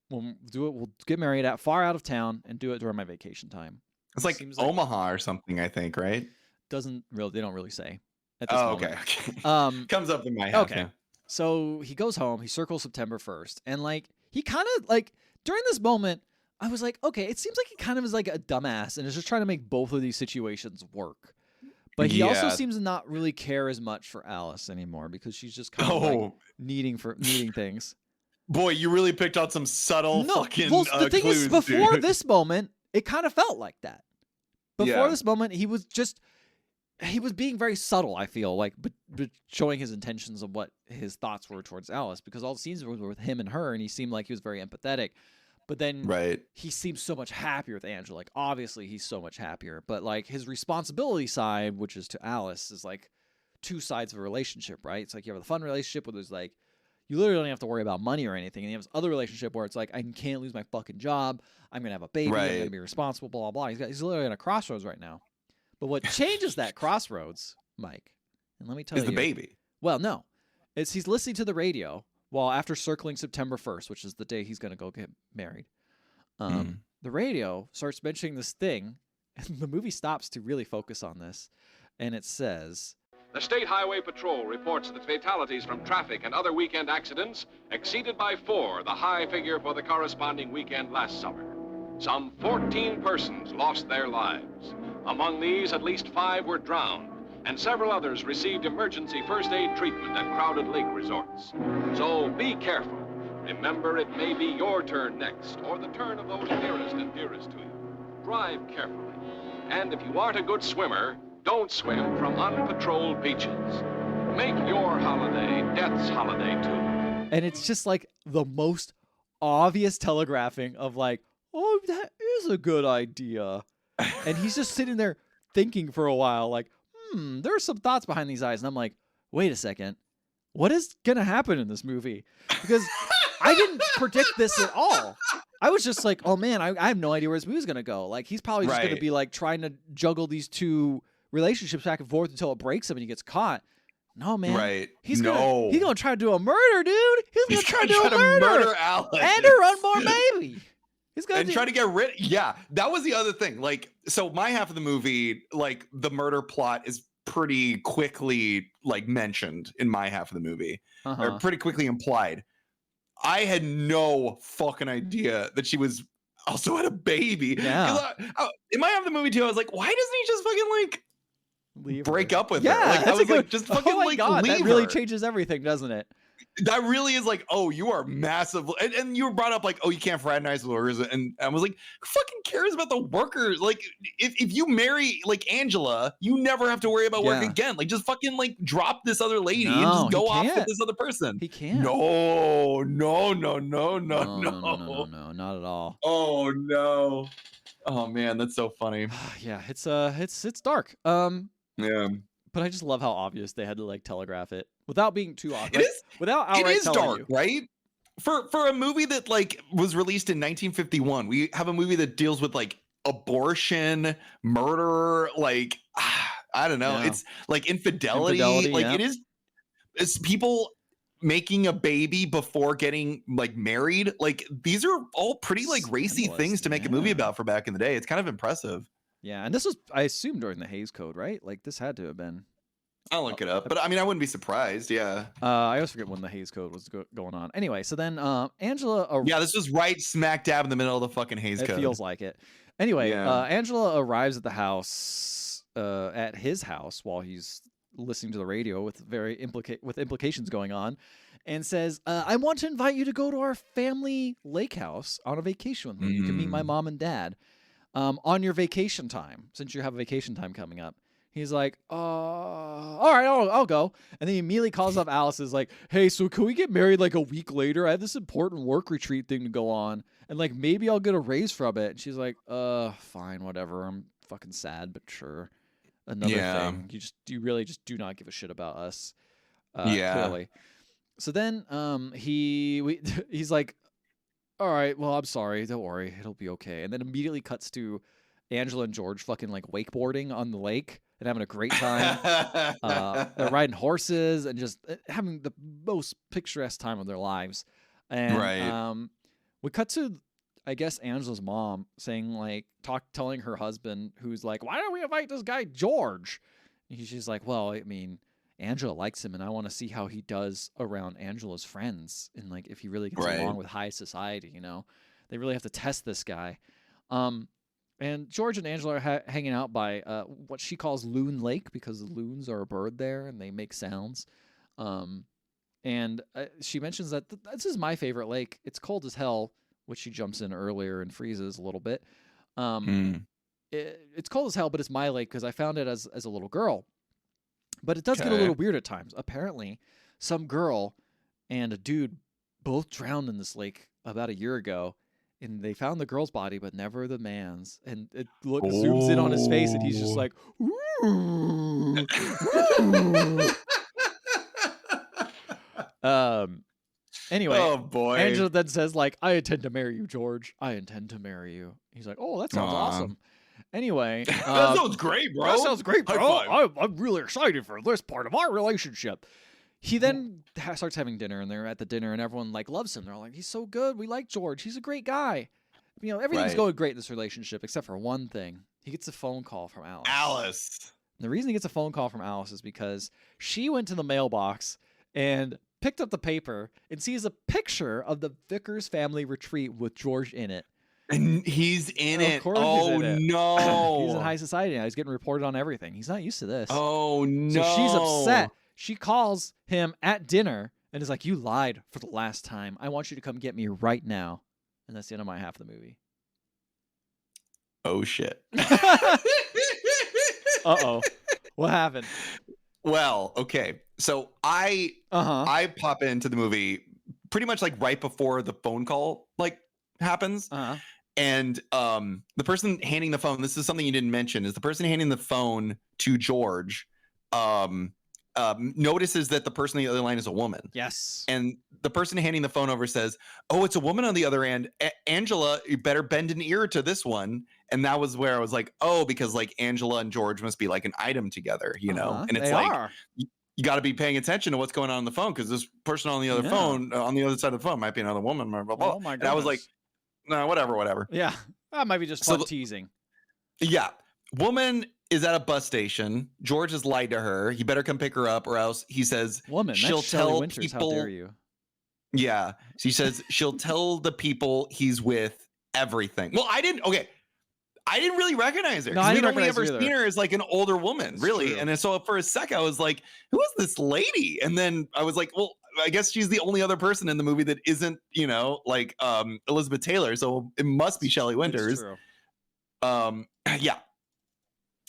We'll get married far out of town and do it during my vacation time. It's like Omaha or something, I think, right? They don't really say at this moment. Okay. Comes up in my head. Okay. Yeah. So he goes home, he circles September 1st, and like, he kind of like, during this moment, I was like, okay, it seems like he kind of is like a dumbass and is just trying to make both of these situations work. But he also seems to not really care as much for Alice anymore, because she's just kind of like needing things. Boy, you really picked out some subtle fucking the thing clues, is, before dude. this moment, it kind of felt like that. Before this moment, he was being very subtle, I feel like, but showing his intentions of what his thoughts were towards Alice, because all the scenes were with him and her, and he seemed like he was very empathetic. But then he seems so much happier with Angela. Like, obviously, he's so much happier. But, like, his responsibility side, which is to Alice, is, like, 2 sides of a relationship, right? It's like you have the fun relationship where there's, like, you literally don't have to worry about money or anything. And you have this other relationship where it's like, I can't lose my fucking job. I'm going to have a baby. I'm going to be responsible, blah, blah, blah. He's literally on a crossroads right now. But what changes that crossroads, Mike, and let me tell you. Is the baby. Well, no. He's listening to the radio while after circling September 1st, which is the day he's going to go get married. The radio starts mentioning this thing, and the movie stops to really focus on this. And it says, the State Highway Patrol reports that fatalities from traffic and other weekend accidents exceeded by 4 the high figure for the corresponding weekend last summer. Some 14 persons lost their lives. Among these, at least 5 were drowned, and several others received emergency first aid treatment at crowded lake resorts. So be careful. Remember, it may be your turn next, or the turn of those nearest and dearest to you. Drive carefully. And if you aren't a good swimmer, don't swim from unpatrolled beaches. Make your holiday Death's holiday, too. And it's just like the most obvious telegraphing of like, oh, that is a good idea. And he's just sitting there thinking for a while, like, there are some thoughts behind these eyes. And I'm like, wait a second. What is going to happen in this movie? Because I didn't predict this at all. I was just like, oh, man, I have no idea where this movie's going to go. Like, he's probably just going to be like trying to juggle these 2 relationships back and forth until it breaks him and he gets caught. No, man. Right. He's gonna try to do a murder, dude. He's gonna try to do a murder Alice. And to run more baby. He's gonna try to get rid. Yeah, that was the other thing. Like, so my half of the movie, like the murder plot is pretty quickly like mentioned in my half of the movie, or pretty quickly implied. I had no fucking idea that she was also had a baby. Yeah. In my half of the movie too, I was like, why doesn't he just fucking like break up with her? Like, I was like, just fucking leave that really her. changes everything, doesn't it? That really is like, oh, you are massive. And you were brought up like, oh, you can't fraternize with workers. And I was like, who fucking cares about the workers? Like, if you marry like Angela, you never have to worry about work again. Like, just fucking like drop this other lady and just go off with this other person. He can't. No, not at all. Oh no. Oh man, that's so funny. Yeah, it's dark. Yeah. But I just love how obvious they had to like telegraph it without being too obvious. Without outright it is telling dark, you. Right? For a movie that like was released in 1951, we have a movie that deals with like abortion, murder, like I don't know. Yeah. It's like infidelity. Like it's people making a baby before getting like married. Like these are all pretty like racy things to make a movie about for back in the day. It's kind of impressive. Yeah, and this was, I assume, during the Hays Code, right? Like this had to have been. I'll look it up, but I mean, I wouldn't be surprised. Yeah. I always forget when the Hays Code was going on. Anyway, so then Angela. Yeah, this was right smack dab in the middle of the fucking Hays Code. It feels like it. Anyway, Angela arrives at the house, at his house, while he's listening to the radio with implications going on, and says, "I want to invite you to go to our family lake house on a vacation with me. You can meet my mom and dad on your vacation time, since you have a vacation time coming up." He's like, all right, I'll go. And then he immediately calls up Alice, is like, hey, so can we get married like a week later? I have this important work retreat thing to go on. And like, maybe I'll get a raise from it. And she's like, fine, whatever. I'm fucking sad, but sure. Another thing. You really just do not give a shit about us. Clearly. So then he's like, all right, well, I'm sorry. Don't worry. It'll be okay. And then immediately cuts to Angela and George fucking like wakeboarding on the lake and having a great time. They're riding horses and just having the most picturesque time of their lives. And we cut to, I guess, Angela's mom saying like, telling her husband, who's like, why don't we invite this guy George? And she's like, well, I mean, Angela likes him and I want to see how he does around Angela's friends and like if he really gets along with high society, you know. They really have to test this guy. And George and Angela are hanging out by what she calls Loon Lake, because the loons are a bird there and they make sounds. And she mentions that this is my favorite lake. It's cold as hell, which she jumps in earlier and freezes a little bit. It's cold as hell, but it's my lake because I found it as a little girl. But it does get a little weird at times. Apparently, some girl and a dude both drowned in this lake about a year ago. And they found the girl's body, but never the man's. And it zooms in on his face, and he's just like, ooh. Anyway, oh boy. Angela then says, like, I intend to marry you, George. I intend to marry you. He's like, oh, that sounds awesome. Anyway. That sounds great, bro. That sounds great, bro. I'm really excited for this part of our relationship. He then starts having dinner, and they're at the dinner, and everyone like loves him. They're all like, he's so good. We like George. He's a great guy. You know, everything's going great in this relationship, except for one thing. He gets a phone call from Alice. And the reason he gets a phone call from Alice is because she went to the mailbox and picked up the paper and sees a picture of the Vickers family retreat with George in it. And he's in it. Oh, no. He's in high society now. He's getting reported on everything. He's not used to this. Oh, no. So she's upset. She calls him at dinner and is like, you lied for the last time. I want you to come get me right now. And that's the end of my half of the movie. Oh, shit. Uh-oh. What happened? Well, okay. So I pop into the movie pretty much like right before the phone call like happens. And the person handing the phone, this is something you didn't mention, is the person handing the phone to George notices that the person on the other line is a woman. Yes. And the person handing the phone over says, oh, it's a woman on the other end. Angela, you better bend an ear to this one. And that was where I was like, oh, because like Angela and George must be like an item together, you know? And it's like, you got to be paying attention to what's going on the phone, because this person on the other phone, on the other side of the phone, might be another woman. Blah, blah, blah. Oh my goodness. And I was like, no, whatever. Yeah. That might be just fun teasing. Yeah. Woman is at a bus station. George has lied to her. He better come pick her up, or else he says woman, she'll that's tell Shelly Winters, people. How dare you? Yeah. She says she'll tell the people he's with everything. Well, I didn't really recognize her. No, I we'd didn't only recognize ever seen her as like an older woman, really. True. And then so for a sec, I was like, who is this lady? And then I was like, well, I guess she's the only other person in the movie that isn't, you know, like Elizabeth Taylor. So it must be Shelly Winters. True. Yeah.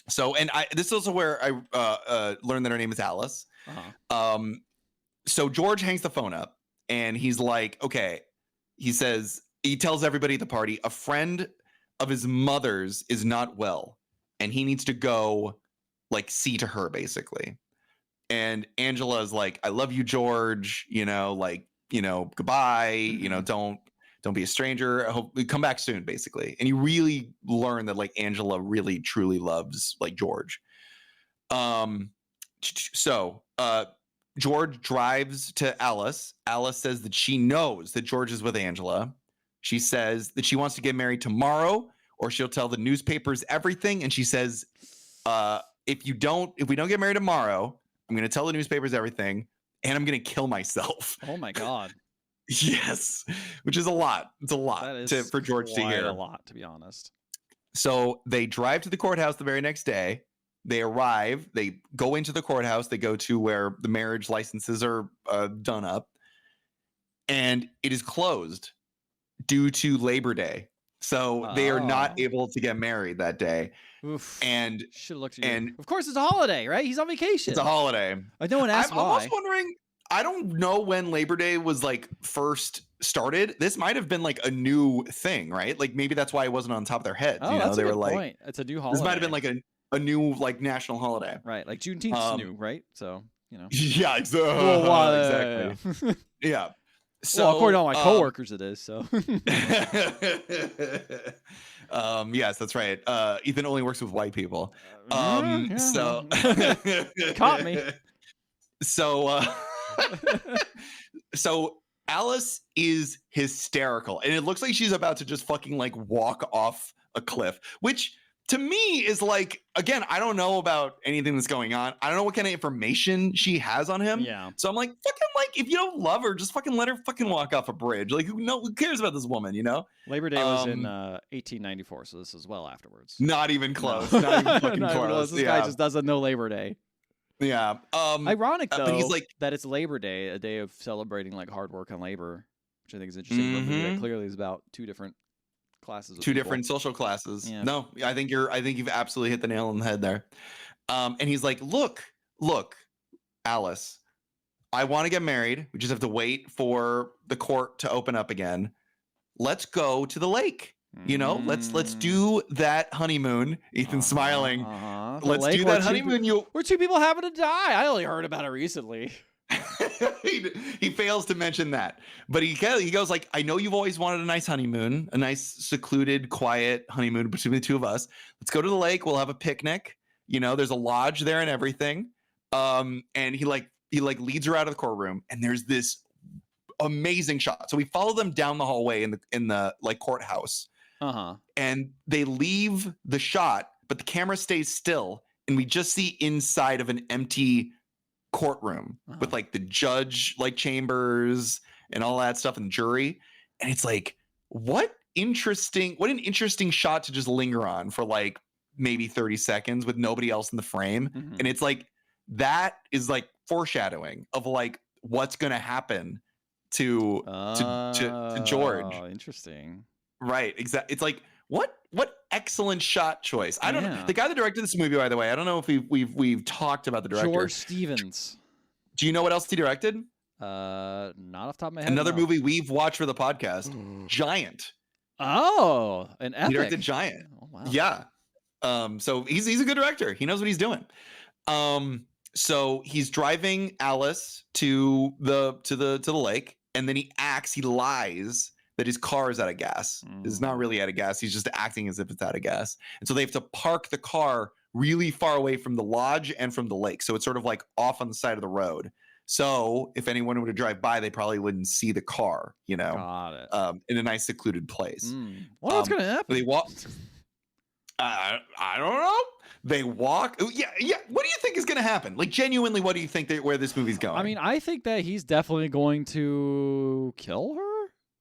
So, and this is also where I learned that her name is Alice. So George hangs the phone up and he's like, okay, he tells everybody at the party, a friend of his mother's is not well and he needs to go like see to her, basically. And Angela is like, I love you, George, you know, like, you know, goodbye, you know, don't be a stranger. I hope we come back soon, basically. And you really learn that like Angela really truly loves like George. So George drives to Alice. Alice says that she knows that George is with Angela. She says that she wants to get married tomorrow or she'll tell the newspapers everything. And she says, if we don't get married tomorrow, I'm going to tell the newspapers everything, and I'm going to kill myself. Oh my God. Yes, which is a lot. It's a lot for George to hear. A lot, to be honest. So they drive to the courthouse the very next day. They arrive. They go into the courthouse. They go to where the marriage licenses are done up, and it is closed due to Labor Day. So they are not able to get married that day. Oof. And of course it's a holiday, right? He's on vacation. It's a holiday. No one asked why. I'm almost wondering. I don't know when Labor Day was like first started. This might have been like a new thing, right? Like maybe that's why it wasn't on top of their heads. Oh, that's a good point. It's a new holiday. This might have been like a new like national holiday, right? Like Juneteenth's new, right? So Yeah, exactly. Yeah. So according to all my coworkers, it is. So. Yes, that's right. Ethan only works with white people. So caught me. So Alice is hysterical, and it looks like she's about to just fucking like walk off a cliff, which to me is like, again, I don't know about anything that's going on. I don't know what kind of information she has on him. Yeah. So I'm like, fucking like, if you don't love her, just fucking let her fucking walk off a bridge. Like, who cares about this woman, you know? Labor Day was in 1894, so this is well afterwards. Not even close. No. Not even fucking close. This guy just doesn't know Labor Day. Yeah. Ironic though, but he's like, that it's Labor Day, a day of celebrating like hard work and labor, which I think is interesting. Mm-hmm. That clearly is about two different classes. Different social classes. Yeah. No, I think you've absolutely hit the nail on the head there. And he's like, look, Alice, I want to get married. We just have to wait for the court to open up again. Let's go to the lake. You know, let's do that honeymoon. Ethan's smiling. Let's do that honeymoon. Where two people happen to die. I only heard about it recently. he fails to mention that, but he goes like, I know you've always wanted a nice honeymoon, a nice secluded, quiet honeymoon between the two of us. Let's go to the lake. We'll have a picnic. You know, there's a lodge there and everything. And he leads her out of the courtroom, and there's this amazing shot. So we follow them down the hallway in the like courthouse. And they leave the shot, but the camera stays still, and we just see inside of an empty courtroom with like the judge like chambers and all that stuff and jury. And it's like, what an interesting shot to just linger on for like maybe 30 seconds with nobody else in the frame. And it's like, that is like foreshadowing of like what's gonna happen to George. Oh, interesting. Right, exactly. It's like, what excellent shot choice. I don't know. The guy that directed this movie, by the way, I don't know if we've talked about the director. George Stevens. Do you know what else he directed? Not off the top of my head. Another movie we've watched for the podcast. Giant. Oh, an epic. He directed Giant. Oh, wow. Yeah. So he's a good director. He knows what he's doing. So he's driving Alice to the lake, and then he lies that his car is out of gas. It's not really out of gas. He's just acting as if it's out of gas. And so they have to park the car really far away from the lodge and from the lake. So it's sort of like off on the side of the road. So if anyone were to drive by, they probably wouldn't see the car, you know. Got it. In a nice secluded place. What's going to happen? They walk. I don't know. They walk. Yeah. What do you think is going to happen? Like, genuinely, what do you think where this movie's going? I mean, I think that he's definitely going to kill her.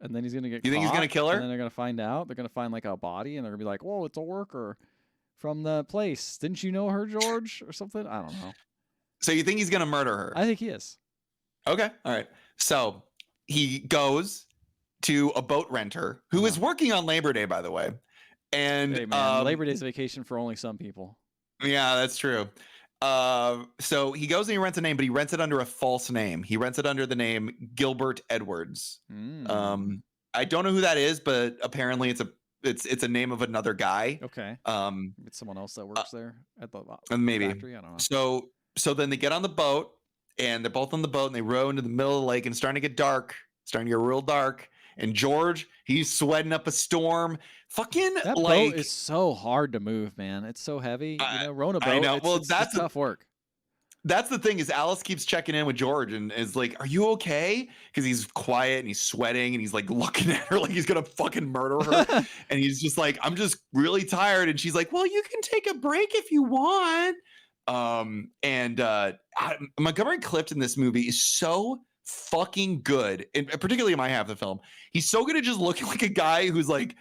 And then he's going to get You think he's going to kill her? And then they're going to find out. They're going to find like a body, and they're going to be like, whoa, it's a worker from the place. Didn't you know her, George? Or something? I don't know. So you think he's going to murder her? I think he is. Okay. All right. So he goes to a boat renter who is working on Labor Day, by the way. And hey, man, Labor Day's vacation for only some people. Yeah, that's true. So he goes and he rents a name, but he rents it under a false name. He rents it under the name Gilbert Edwards. I don't know who that is, but apparently it's a name of another guy. Okay. It's someone else that works there at the maybe factory. I don't know. So then they get on the boat, and they're both on the boat, and they row into the middle of the lake, and it's starting to get dark, starting to get real dark. And George, he's sweating up a storm. Fucking that boat is so hard to move, man. It's so heavy. Rowing a boat. I know. Well, that's tough work. that's the thing is Alice keeps checking in with George and is like, "Are you okay?" Because he's quiet and he's sweating and he's like looking at her like he's gonna fucking murder her. And he's just like, "I'm just really tired." And she's like, "Well, you can take a break if you want." Montgomery Clift in this movie is so fucking good, and particularly in my half of the film. He's so good at just looking like a guy who's like,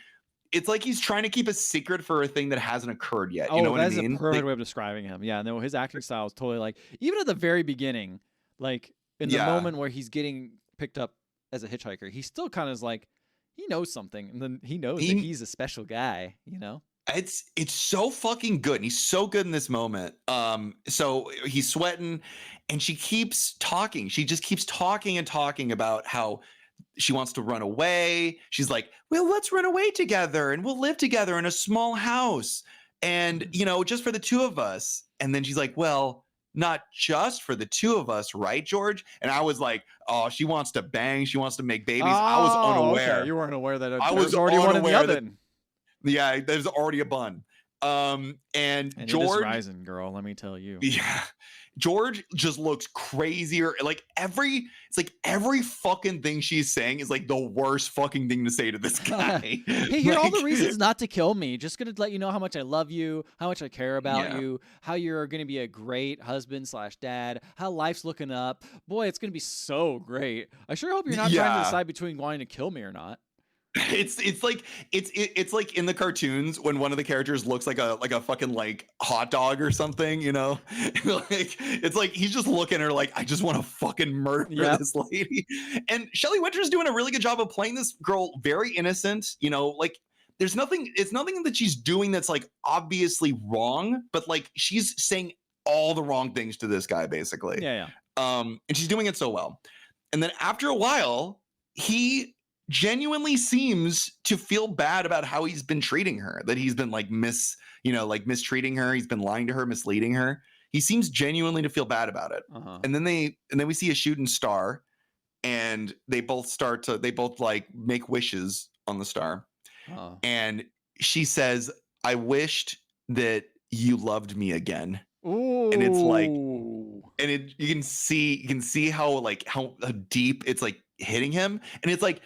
it's like he's trying to keep a secret for a thing that hasn't occurred yet. You know what I mean? That's a perfect way of describing him. Yeah, no, his acting style is totally like, even at the very beginning, like in the moment where he's getting picked up as a hitchhiker, he still kind of is like, he knows something, and then he knows that he's a special guy, you know? It's so fucking good. And he's so good in this moment. So he's sweating and she keeps talking. She just keeps talking and talking about how she wants to run away. She's like, "Well, let's run away together and we'll live together in a small house. And, you know, just for the two of us." And then she's like, "Well, not just for the two of us, right, George?" And I was like, "Oh, she wants to bang. She wants to make babies." I was unaware. Okay. You weren't aware that I was already one in the oven. Yeah, there's already a bun. And George, it is rising, girl. Let me tell you. Yeah, George just looks crazier. It's like every fucking thing she's saying is like the worst fucking thing to say to this guy. Hey, here are all the reasons not to kill me. Just gonna let you know how much I love you, how much I care about you, how you're gonna be a great husband / dad, how life's looking up. Boy, it's gonna be so great. I sure hope you're not trying to decide between wanting to kill me or not. It's like in the cartoons when one of the characters looks like a fucking like hot dog or something, you know. Like it's like he's just looking at her like, I just want to fucking murder this lady. And Shelly Winters doing a really good job of playing this girl very innocent, you know, like it's nothing that she's doing that's like obviously wrong, but like she's saying all the wrong things to this guy basically. And she's doing it so well. And then after a while, he genuinely seems to feel bad about how he's been treating her, that he's been like mistreating her. He's been lying to her, misleading her. He seems genuinely to feel bad about it. And then we see a shooting star and they both like make wishes on the star. And she says, "I wished that you loved me again." Ooh. And it's like, you can see how deep it's like hitting him. And it's like,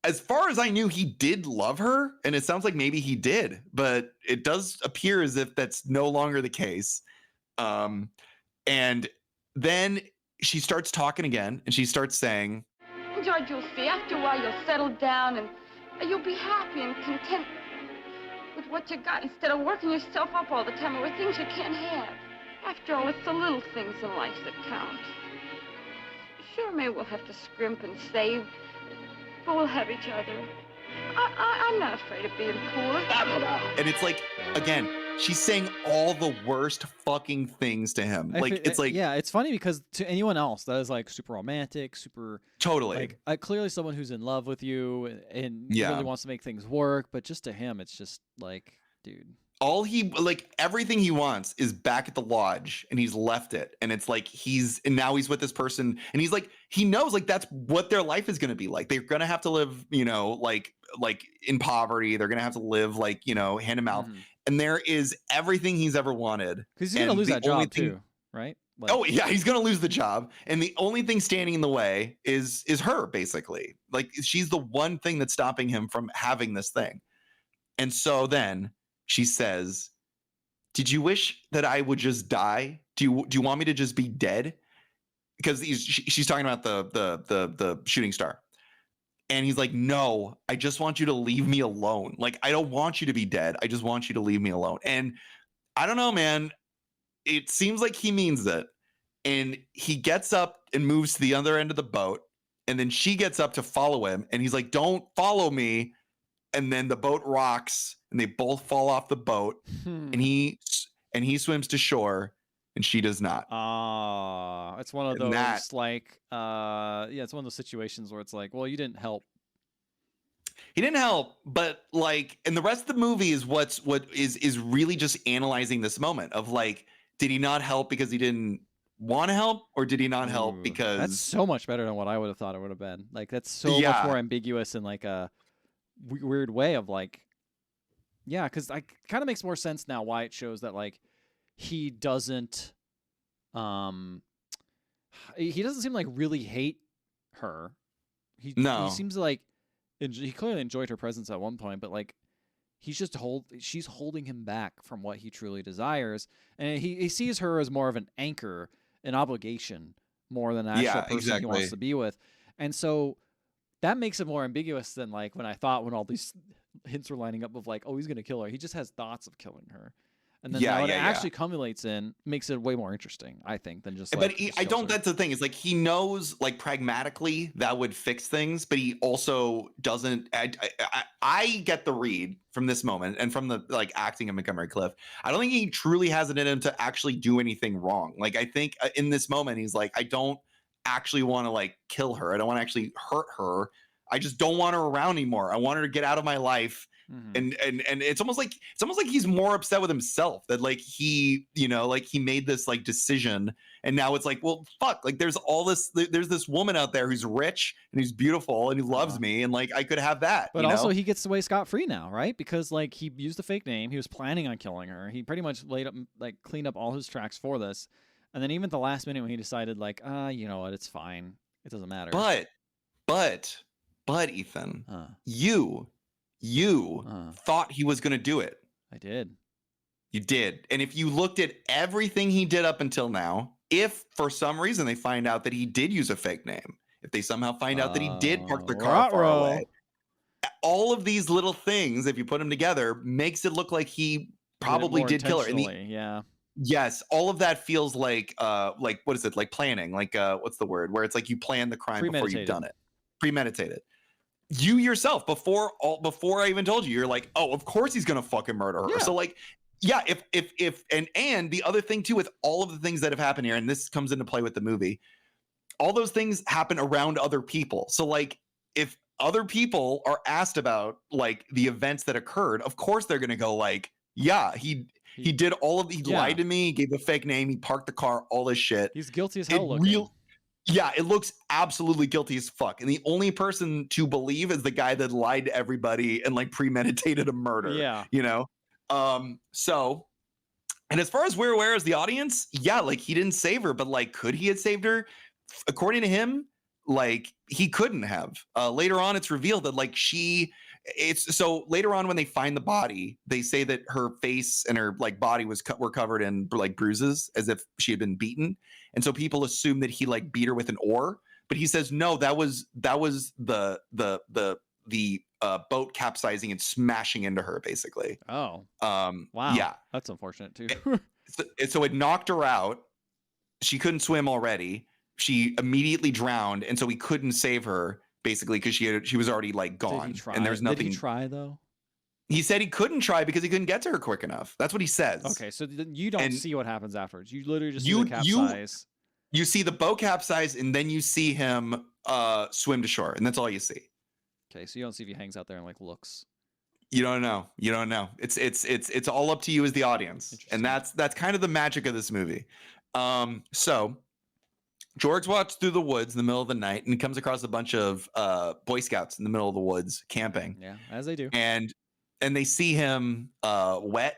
as far as I knew, he did love her, and it sounds like maybe he did, but it does appear as if that's no longer the case. And then she starts talking again, and she starts saying, "George, you'll see. After a while, you'll settle down, and you'll be happy and content with what you got instead of working yourself up all the time over things you can't have. After all, it's the little things in life that count. Sure, maybe we'll have to scrimp and save, but we'll have each other. I'm not afraid of being poor." And it's like, again, she's saying all the worst fucking things to him. It's funny because to anyone else that is like super romantic, super totally like clearly someone who's in love with you and really wants to make things work, but just to him, it's just like, dude. Everything he wants is back at the lodge, and he's left it. And it's like now he's with this person, and he's like, he knows like that's what their life is going to be like. They're going to have to live, you know, like in poverty. They're going to have to live like, you know, hand to mouth. And there is everything he's ever wanted. Because he's going to lose that job too, right? He's going to lose the job. And the only thing standing in the way is her, basically. Like, she's the one thing that's stopping him from having this thing. And so then she says, "Did you wish that I would just die? Do you want me to just be dead?" Because she's talking about the shooting star. And he's like, "No, I just want you to leave me alone. Like, I don't want you to be dead. I just want you to leave me alone." And I don't know, man. It seems like he means it. And he gets up and moves to the other end of the boat. And then she gets up to follow him. And he's like, "Don't follow me." And then the boat rocks and they both fall off the boat. And he swims to shore and she does not. It's one of those it's one of those situations where it's like, well, you didn't help. He didn't help, but like, and the rest of the movie is what is really just analyzing this moment of like, did he not help because he didn't want to help, or did he not help because... That's so much better than what I would have thought it would have been. Like, that's so much more ambiguous in like a weird way of like, because I kind of makes more sense now why it shows that like he doesn't He doesn't seem like really hate her. He seems like he clearly enjoyed her presence at one point, but like she's holding him back from what he truly desires, and he sees her as more of an anchor, an obligation, more than an actual person he wants to be with, and so that makes it more ambiguous than like when all these hints were lining up of like, oh, he's gonna kill her. He just has thoughts of killing her. And then what it actually culminates in makes it way more interesting, I think, than just. But I don't. That's the thing. Is like he knows, like pragmatically, that would fix things, but he also doesn't. I get the read from this moment and from the like acting of Montgomery Clift. I don't think he truly has it in him to actually do anything wrong. Like I think in this moment, he's like, I don't actually want to like kill her. I don't want to actually hurt her. I just don't want her around anymore. I want her to get out of my life. And it's almost like he's more upset with himself that like he, you know, like he made this like decision and now it's like, well, fuck, like there's this woman out there who's rich and who's beautiful and who loves me and like I could have that. But also he gets away scot-free now, right? Because like he used a fake name. He was planning on killing her. He pretty much cleaned up all his tracks for this. And then even at the last minute when he decided like, you know what, it's fine. It doesn't matter. But Ethan, you thought he was going to do it. I did. You did. And if you looked at everything he did up until now, if for some reason they find out that he did use a fake name, if they somehow find out that he did park the car far away, all of these little things, if you put them together, makes it look like he probably did kill her. Yes, all of that feels like what is it? Like planning, like what's the word? Where it's like you plan the crime before you've done it. Premeditated. You yourself, before I even told you, you're like, oh, of course he's gonna fucking murder her. Yeah. So like, yeah, if and the other thing too, with all of the things that have happened here, and this comes into play with the movie, all those things happen around other people. So like, if other people are asked about like the events that occurred, of course they're gonna go like, yeah, he did all of he lied to me, he gave a fake name, he parked the car, all this shit. He's guilty as hell. Yeah, it looks absolutely guilty as fuck. And the only person to believe is the guy that lied to everybody and like premeditated a murder. Yeah. You know? So, and as far as we're aware as the audience, yeah, like he didn't save her, but like, could he have saved her? According to him, like he couldn't have. Later on, it's revealed that like so later on when they find the body, they say that her face and her like body were covered in like bruises as if she had been beaten. And so people assume that he like beat her with an oar, but he says, no, that was the boat capsizing and smashing into her basically. Oh, wow. Yeah. That's unfortunate too. So it knocked her out. She couldn't swim already. She immediately drowned. And so he couldn't save her basically because she was already like gone. And there's nothing. Did he try though? He said he couldn't try because he couldn't get to her quick enough. That's what he says. Okay, so you don't see what happens afterwards. You literally just see the capsize. You see the boat capsize, and then you see him swim to shore, and that's all you see. Okay, so you don't see if he hangs out there and like looks. You don't know. It's all up to you as the audience, and that's kind of the magic of this movie. So George walks through the woods in the middle of the night and comes across a bunch of Boy Scouts in the middle of the woods camping. Yeah, as they do. And they see him wet,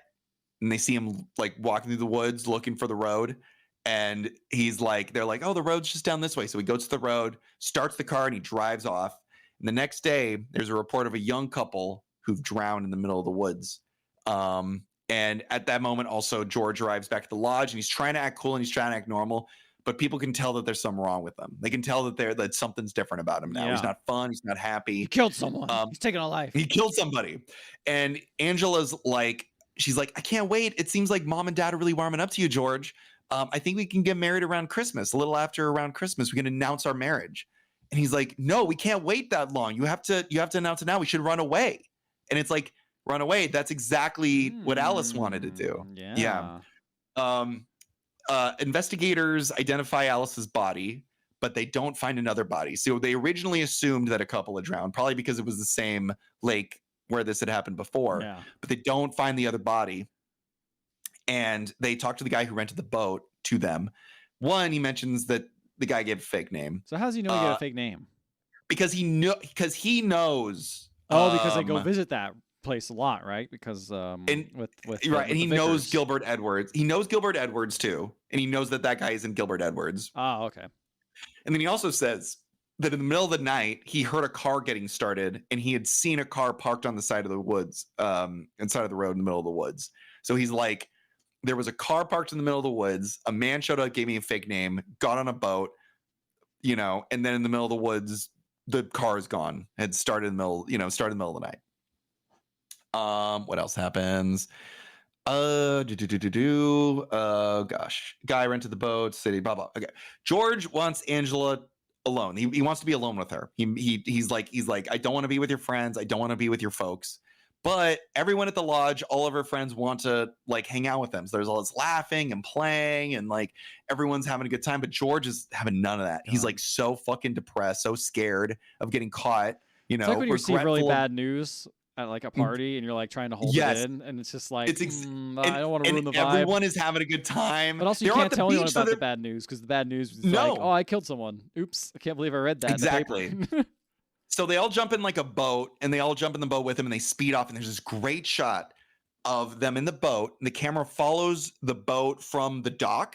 and they see him like walking through the woods looking for the road. And they're like, oh, the road's just down this way. So he goes to the road, starts the car, and he drives off. And the next day, there's a report of a young couple who've drowned in the middle of the woods. And at that moment, also, George arrives back at the lodge, and he's trying to act cool and he's trying to act normal. But people can tell that there's something wrong with him. They can tell that something's different about him now. Yeah. He's not fun. He's not happy. He killed someone. He's taking a life. He killed somebody. And Angela's like, she's like, I can't wait. It seems like mom and dad are really warming up to you, George. I think we can get married around Christmas. A little after around Christmas, we can announce our marriage. And he's like, no, we can't wait that long. You have to announce it now. We should run away. And it's like, run away. That's exactly what Alice wanted to do. Yeah. Investigators identify Alice's body, but they don't find another body. So they originally assumed that a couple had drowned, probably because it was the same lake where this had happened before. Yeah. But they don't find the other body. And they talk to the guy who rented the boat to them. One, he mentions that the guy gave a fake name. So how does he know he gave a fake name? Because he knows. Oh, because they go visit that place a lot, right? Because with right, and he Vickers. knows Gilbert Edwards. He knows Gilbert Edwards too, and he knows that guy isn't Gilbert Edwards. Oh, okay. And then he also says that in the middle of the night he heard a car getting started, and he had seen a car parked on the side of the woods, inside of the road in the middle of the woods. So he's like, there was a car parked in the middle of the woods. A man showed up, gave me a fake name, got on a boat, and then in the middle of the woods, the car is gone. Had started in the middle, started in the middle of the night. What else happens? Gosh, guy rented the boat, city, blah blah. Okay, George wants Angela alone. He wants to be alone with her. He's like, I don't want to be with your friends. I don't want to be with your folks. But everyone at the lodge, all of her friends want to like hang out with them. So there's all this laughing and playing, and like everyone's having a good time. But George is having none of that. He's like so fucking depressed, so scared of getting caught. It's like when you receive really bad news at like a party and you're like trying to hold it in, and it's just like I don't want to ruin the vibe. Everyone is having a good time, but also you can't tell anyone about the bad news, because the bad news is like, oh, I killed someone. Oops, I can't believe I read that. Exactly. In the paper. So they all jump in like a boat, and they all jump in the boat with him, and they speed off. And there's this great shot of them in the boat, and the camera follows the boat from the dock,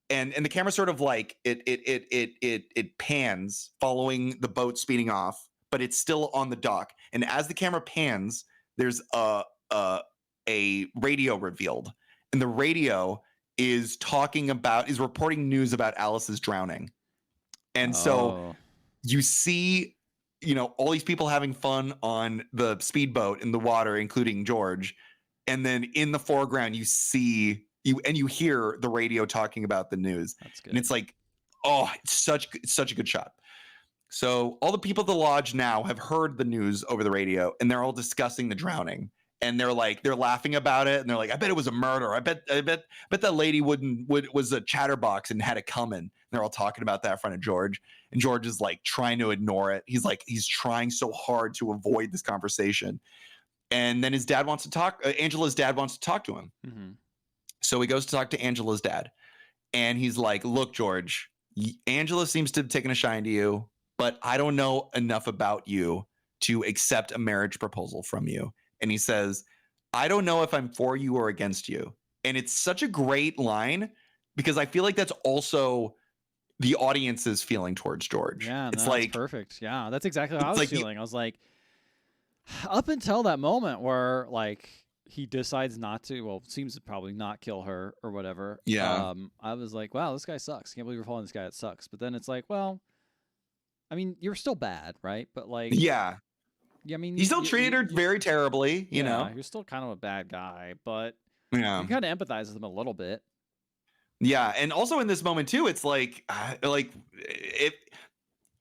and the camera sort of like it pans following the boat speeding off, but it's still on the dock. And as the camera pans, there's a radio revealed, and the radio is reporting news about Alice's drowning. And so you see, all these people having fun on the speedboat in the water, including George. And then in the foreground, you hear the radio talking about the news. That's good. And it's like, it's such a good shot. So all the people at the lodge now have heard the news over the radio, and they're all discussing the drowning. And they're laughing about it. And they're like, I bet it was a murder. I bet that lady was a chatterbox and had it coming. And they're all talking about that in front of George. And George is like trying to ignore it. He's trying so hard to avoid this conversation. And then his dad wants to talk. Angela's dad wants to talk to him. Mm-hmm. So he goes to talk to Angela's dad. And he's like, look, George, Angela seems to have taken a shine to you, but I don't know enough about you to accept a marriage proposal from you. And he says, I don't know if I'm for you or against you. And it's such a great line, because I feel like that's also the audience's feeling towards George. Yeah, it's like perfect. Yeah, that's exactly how I was feeling. I was like, up until that moment where like he decides not to, well, seems to probably not kill her or whatever. Yeah. I was like, wow, this guy sucks. Can't believe we're following this guy. It sucks. But then it's like, well, I mean, you're still bad, right? But like, yeah. I mean, he still treated her very terribly, you know. You're still kind of a bad guy, but you kind of empathize with him a little bit. Yeah, and also in this moment too, it's like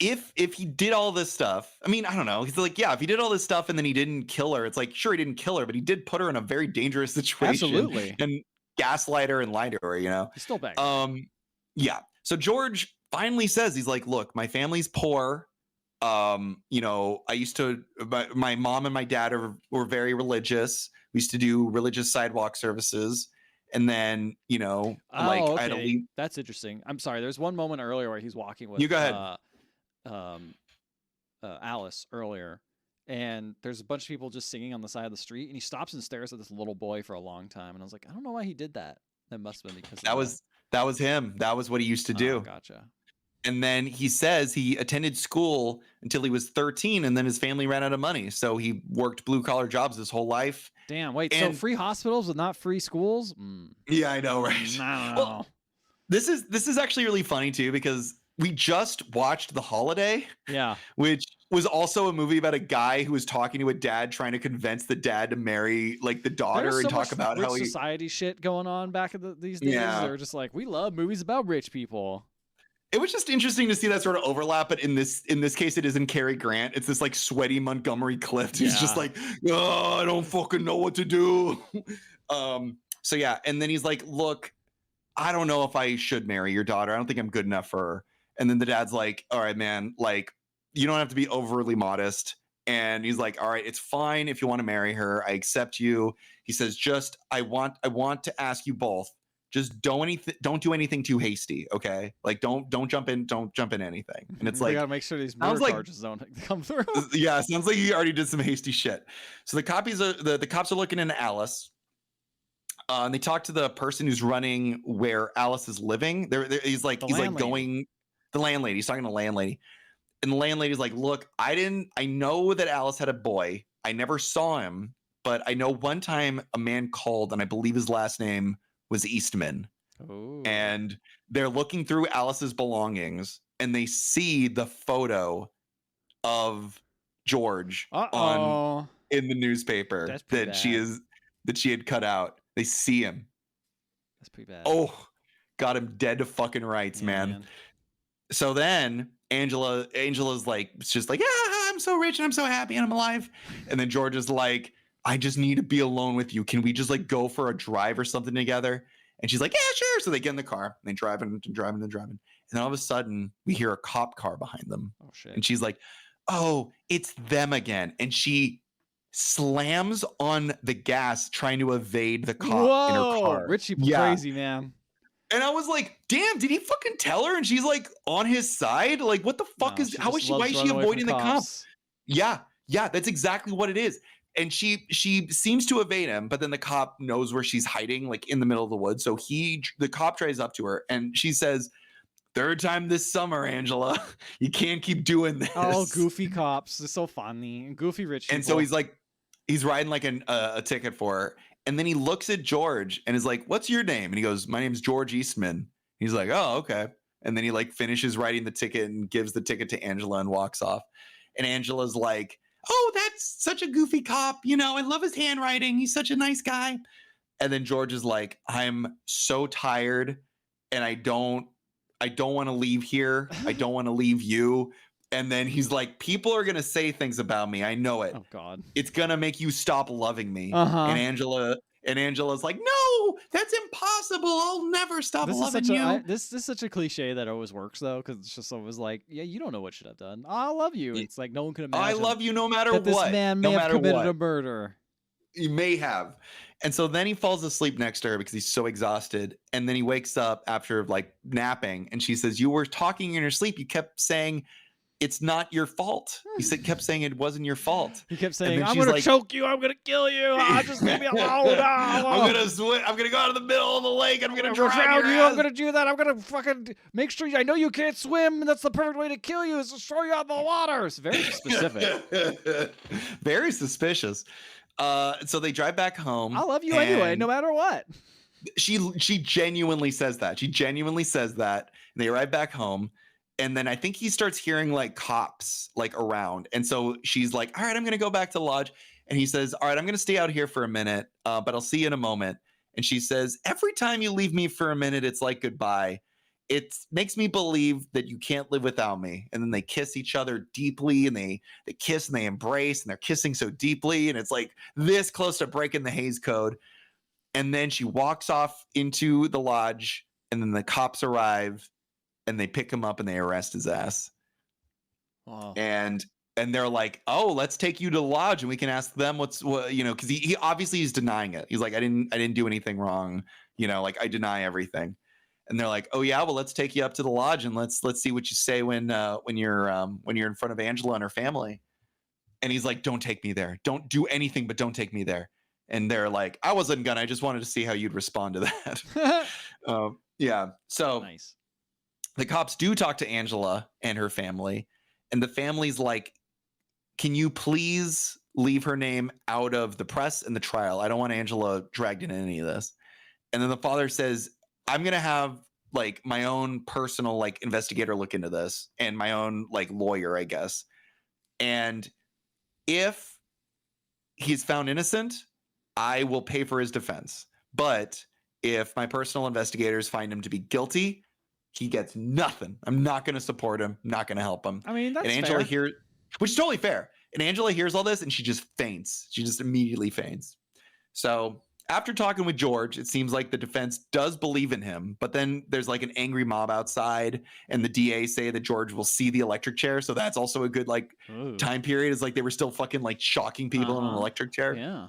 if he did all this stuff, I mean, I don't know. He's like, yeah, if he did all this stuff and then he didn't kill her, it's like, sure, he didn't kill her, but he did put her in a very dangerous situation. Absolutely. And gaslight her and lie to her, He's still bad. Yeah. So George finally says, he's like, look, my family's poor. I used to, my mom and my dad were very religious. We used to do religious sidewalk services. And then, okay. I had to leave. That's interesting. I'm sorry. There's one moment earlier where he's walking with you go ahead. Alice earlier. And there's a bunch of people just singing on the side of the street. And he stops and stares at this little boy for a long time. And I was like, I don't know why he did that. That must have been because that was him. That was what he used to do. Gotcha. And then he says he attended school until he was 13, and then his family ran out of money. So he worked blue-collar jobs his whole life. Damn, wait, so free hospitals but not free schools? Yeah, I know, right? I don't know. Well, this is actually really funny, too, because we just watched The Holiday. Yeah. Which was also a movie about a guy who was talking to a dad, trying to convince the dad to marry, like, the daughter and talk about how society shit going on back in these days. Yeah. They're just like, we love movies about rich people. It was just interesting to see that sort of overlap, but in this case, it isn't Cary Grant. It's this like sweaty Montgomery Clift who's just like, oh, I don't fucking know what to do. So yeah, and then he's like, look, I don't know if I should marry your daughter. I don't think I'm good enough for her. And then the dad's like, all right, man, like you don't have to be overly modest. And he's like, all right, it's fine if you want to marry her. I accept you. He says, just I want to ask you both, just don't do anything too hasty, okay? Like don't jump in anything. And it's we like, gotta make sure these murder charges don't come through. Yeah, sounds like you already did some hasty shit. So the cops are looking into Alice. And they talk to the person who's running where Alice is living. He's like going, the landlady. He's talking to the landlady. And the landlady's like, look, I know that Alice had a boy. I never saw him, but I know one time a man called, and I believe his last name was Eastman. Ooh. And they're looking through Alice's belongings, and they see the photo of George in the newspaper that she had cut out. They see him. That's pretty bad. Oh, got him dead to fucking rights, man. So then Angela's like, it's just like, yeah, I'm so rich and I'm so happy and I'm alive. And then George is like, I just need to be alone with you. Can we just like go for a drive or something together? And she's like, yeah, sure. So they get in the car and they driving. And then all of a sudden we hear a cop car behind them. Oh shit. And she's like, oh, it's them again. And she slams on the gas trying to evade the cop in her car. Rich people crazy, man. And I was like, damn, did he fucking tell her? And she's like on his side? Like, what the fuck why is she avoiding the cops? Yeah, that's exactly what it is. And she seems to evade him, but then the cop knows where she's hiding, like in the middle of the woods. So the cop drives up to her and she says, third time this summer, Angela, you can't keep doing this. Oh, goofy cops. They're so funny. Goofy rich people. And so he's writing like a ticket for her. And then he looks at George and is like, what's your name? And he goes, my name's George Eastman. He's like, oh, okay. And then he like finishes writing the ticket and gives the ticket to Angela and walks off. And Angela's like, oh, that's such a goofy cop. You know, I love his handwriting. He's such a nice guy. And then George is like, I'm so tired and I don't want to leave here. I don't want to leave you. And then he's like, people are going to say things about me. I know it. Oh God. It's going to make you stop loving me. Uh-huh. And Angela's like, no, that's impossible. I'll never stop loving you. This is such a cliche that always works though. Cause it's just always like, yeah, you don't know what should have done. I love you. It's like, no one can imagine. I love you no matter what. This man may have committed a murder. He may have. And so then he falls asleep next to her because he's so exhausted. And then he wakes up after like napping. And she says, you were talking in your sleep. You kept saying, it's not your fault. He kept saying it wasn't your fault. He kept saying, I'm going to choke you. I'm going to kill you. Just leave me alone. I'm going to swim. I'm going to go out of the middle of the lake. I'm going to drown you. I'm going to do that. I'm going to fucking make sure I know you can't swim. And that's the perfect way to kill you is to throw you out in the water. It's very specific. Very suspicious. So they drive back home. I love you anyway, no matter what. She genuinely says that. And they arrive back home. And then I think he starts hearing like cops like around. And so she's like, all right, I'm going to go back to the lodge. And he says, all right, I'm going to stay out here for a minute, but I'll see you in a moment. And she says, every time you leave me for a minute, it's like goodbye. It makes me believe that you can't live without me. And then they kiss each other deeply and they kiss and they embrace and they're kissing so deeply. And it's like this close to breaking the Hays Code. And then she walks off into the lodge and then the cops arrive. And they pick him up and they arrest his ass. Wow. And they're like, oh, let's take you to the lodge and we can ask them because he obviously he's denying it. He's like, I didn't do anything wrong. Like I deny everything. And they're like, oh yeah, well let's take you up to the lodge and let's see what you say when you're in front of Angela and her family. And he's like, don't take me there. Don't do anything, but don't take me there. And they're like, I wasn't gonna. I just wanted to see how you'd respond to that. Yeah. So nice. The cops do talk to Angela and her family, and the family's like, can you please leave her name out of the press and the trial? I don't want Angela dragged in any of this. And then the father says, I'm going to have like my own personal like investigator look into this and my own like lawyer, I guess. And if he's found innocent, I will pay for his defense. But if my personal investigators find him to be guilty, he gets nothing. I'm not going to support him. I'm not going to help him. I mean, that's Angela fair. Which is totally fair. And Angela hears all this and she just faints. She just immediately faints. So after talking with George, it seems like the defense does believe in him. But then there's like an angry mob outside and the DA say that George will see the electric chair. So that's also a good like time period. It's like they were still fucking like shocking people in an electric chair. Yeah.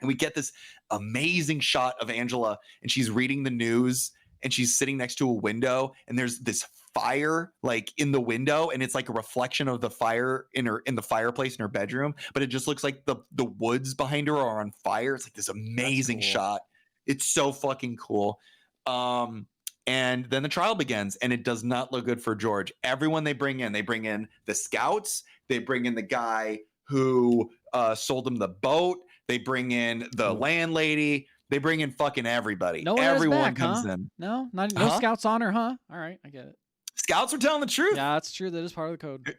And we get this amazing shot of Angela, and she's reading the news, and she's sitting next to a window, and there's this fire like in the window, and it's like a reflection of the fire in the fireplace in her bedroom, but it just looks like the woods behind her are on fire. It's like this amazing shot. It's so fucking cool. And then the trial begins, and it does not look good for George. Everyone they bring in the scouts, they bring in the guy who sold them the boat, they bring in the landlady, they bring in fucking everybody. No one Everyone back, comes huh? in. No scouts on her, huh? All right, I get it. Scouts are telling the truth. Yeah, that's true. That is part of the code.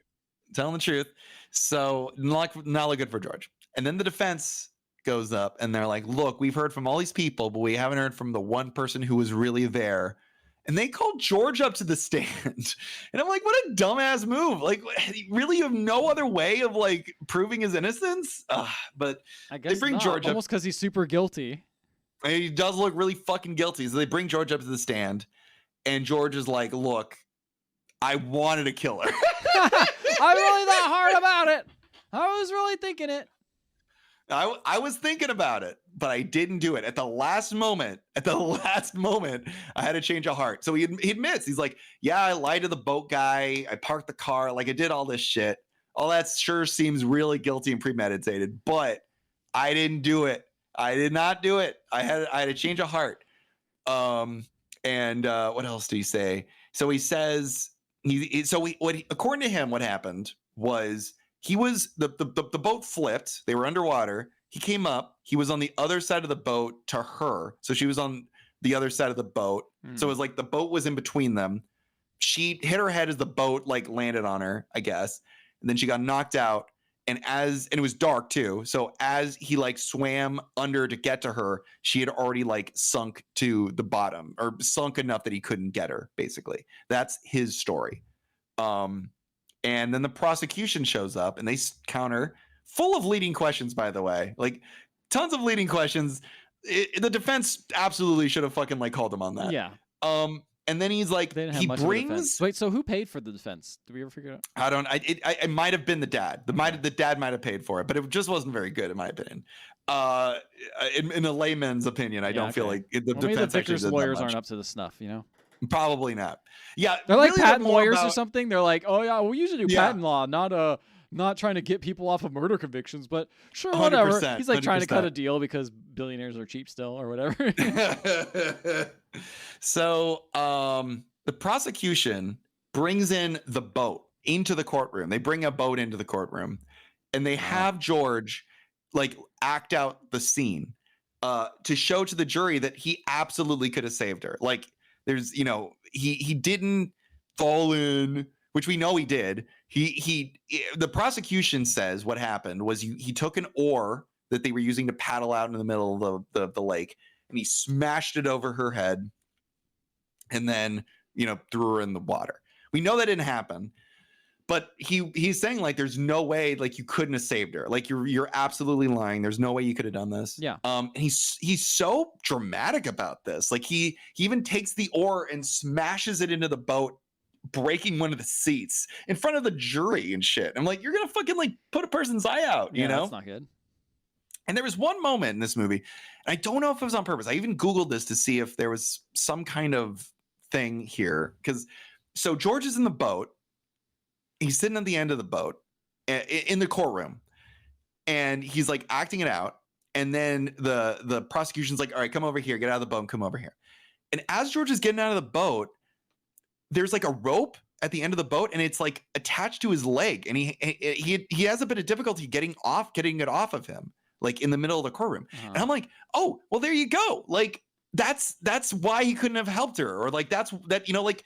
Telling the truth. So not look good for George. And then the defense goes up, and they're like, look, we've heard from all these people, but we haven't heard from the one person who was really there. And they called George up to the stand. And I'm like, what a dumbass move. Like, really, you have no other way of like proving his innocence? But I guess they bring not. George almost because he's super guilty. And he does look really fucking guilty. So they bring George up to the stand, and George is like, look, I wanted to kill her. I'm really that hard about it. I was really thinking it. I was thinking about it, but I didn't do it. At the last moment, I had to change of heart. So he admits, he's like, yeah, I lied to the boat guy. I parked the car. Like, I did all this shit. All that sure seems really guilty and premeditated, but I didn't do it. I did not do it. I had a change of heart. And what else do you say? So he says, according to him, what happened was, he was the boat flipped. They were underwater. He came up. He was on the other side of the boat to her. So she was on the other side of the boat. So it was like the boat was in between them. She hit her head as the boat like landed on her, I guess. And then she got knocked out. And it was dark too. So as he like swam under to get to her, she had already like sunk to the bottom, or sunk enough that he couldn't get her, basically. That's his story. And then the prosecution shows up, and they counter, full of leading questions, by the way, like tons of leading questions. The defense absolutely should have fucking like called him on that. Yeah. And then he's like, he brings. Wait, so who paid for the defense? Did we ever figure it out? It might have been the dad. The dad might have paid for it, but it just wasn't very good, in my opinion. In a layman's opinion, I don't feel like the defense. Maybe the lawyers aren't up to the snuff, you know. Probably not. Yeah, they're like really patent lawyers or something. They're like, oh yeah, we usually do patent law, not trying to get people off of murder convinctions, but sure, whatever. He's like 100%. Trying to cut a deal because billionaires are cheap still, or whatever. So the prosecution brings in the boat into the courtroom. They bring a boat into the courtroom, and they have George like act out the scene to show to the jury that he absolutely could have saved her. Like, there's, he didn't fall in, which we know he did. The prosecution says what happened was he took an oar that they were using to paddle out in the middle of the lake, and he smashed it over her head, and then threw her in the water. We know that didn't happen, but he's saying like there's no way like you couldn't have saved her. Like you're absolutely lying. There's no way you could have done this. Yeah. And he's so dramatic about this. Like he even takes the oar and smashes it into the boat, breaking one of the seats in front of the jury and shit. I'm like, you're gonna fucking like put a person's eye out, you know? That's not good. And there was one moment in this movie, and I don't know if it was on purpose. I even Googled this to see if there was some kind of thing here. So George is in the boat. He's sitting at the end of the boat in the courtroom, and he's like acting it out. And then the prosecution's like, all right, come over here, get out of the boat and come over here. And as George is getting out of the boat, there's like a rope at the end of the boat, and it's like attached to his leg. And he has a bit of difficulty getting it off of him, like in the middle of the courtroom. And I'm like, oh, well, there you go. Like that's why he couldn't have helped her. Or like like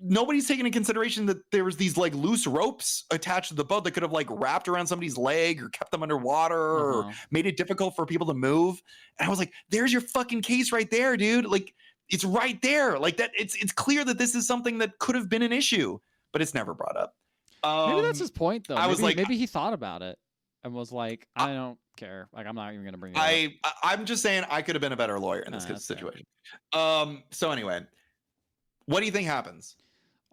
nobody's taking into consideration that there was these like loose ropes attached to the boat that could have like wrapped around somebody's leg or kept them underwater or made it difficult for people to move. And I was like, there's your fucking case right there, dude. Like it's right there. Like that. It's clear that this is something that could have been an issue, but it's never brought up. Maybe that's his point though. Maybe he thought about it and was like, I don't care. Like, I'm not even going to bring it up. I'm just saying I could have been a better lawyer in this situation. So anyway, what do you think happens?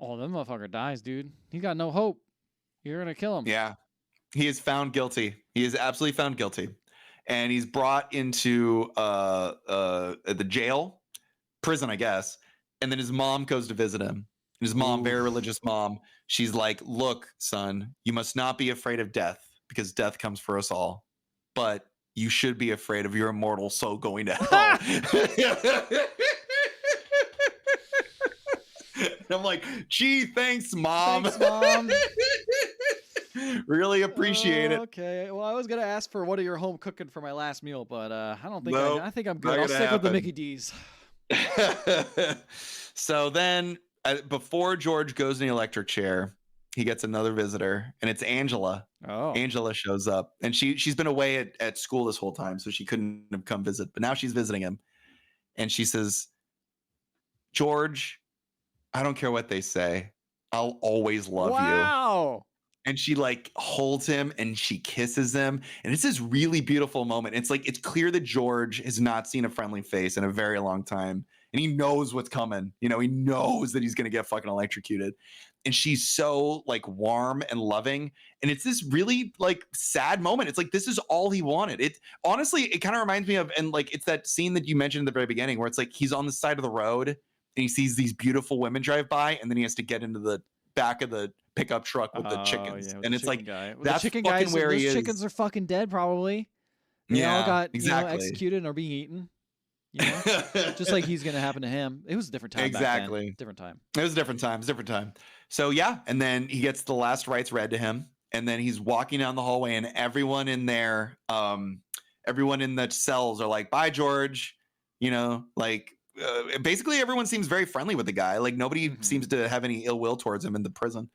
Oh, that motherfucker dies, dude. He's got no hope. You're going to kill him. Yeah. He is found guilty. He is absolutely found guilty. and he's brought into the prison, I guess. And then his mom goes to visit him. And his mom, very religious mom, she's like, "Look, son, you must not be afraid of death because death comes for us all. But you should be afraid of your immortal soul going to hell." And I'm like, "Gee, thanks, Mom." Thanks, Mom. Really appreciate it. Okay. Well, I was gonna ask for what are your home cooking for my last meal, but I don't think Nope, I think I'm not good. I'll gonna stick with the happen. Mickey D's. So then, before George goes in the electric chair, he gets another visitor, and it's Angela. Oh. Angela shows up, and she's been away at school this whole time, so she couldn't have come visit. But now she's visiting him, and she says, "George, I don't care what they say. I'll always love you." Wow. And she like holds him and she kisses him. And it's this really beautiful moment. It's like, it's clear that George has not seen a friendly face in a very long time. And he knows what's coming. You know, he knows that he's going to get fucking electrocuted. And she's so like warm and loving. And it's this really like sad moment. It's like, this is all he wanted. It honestly, it kind of reminds me of, and like, it's that scene that you mentioned at the very beginning where it's like, he's on the side of the road and he sees these beautiful women drive by. And then he has to get into the back of the pickup truck with the chickens. Yeah, with And the it's like, guy. Well, that's the chicken fucking guys, where he those is. chickens are fucking dead probably. They all got exactly. executed and are being eaten. You know? Just like he's gonna happen to him. It was a different time. Exactly. Back then. Different time. It was a different time. It's a different time. So yeah, and then he gets the last rites read to him, and then he's walking down the hallway, and everyone in there, everyone in the cells are like, "Bye, George." You know, like basically everyone seems very friendly with the guy. Like nobody seems to have any ill will towards him in the prison.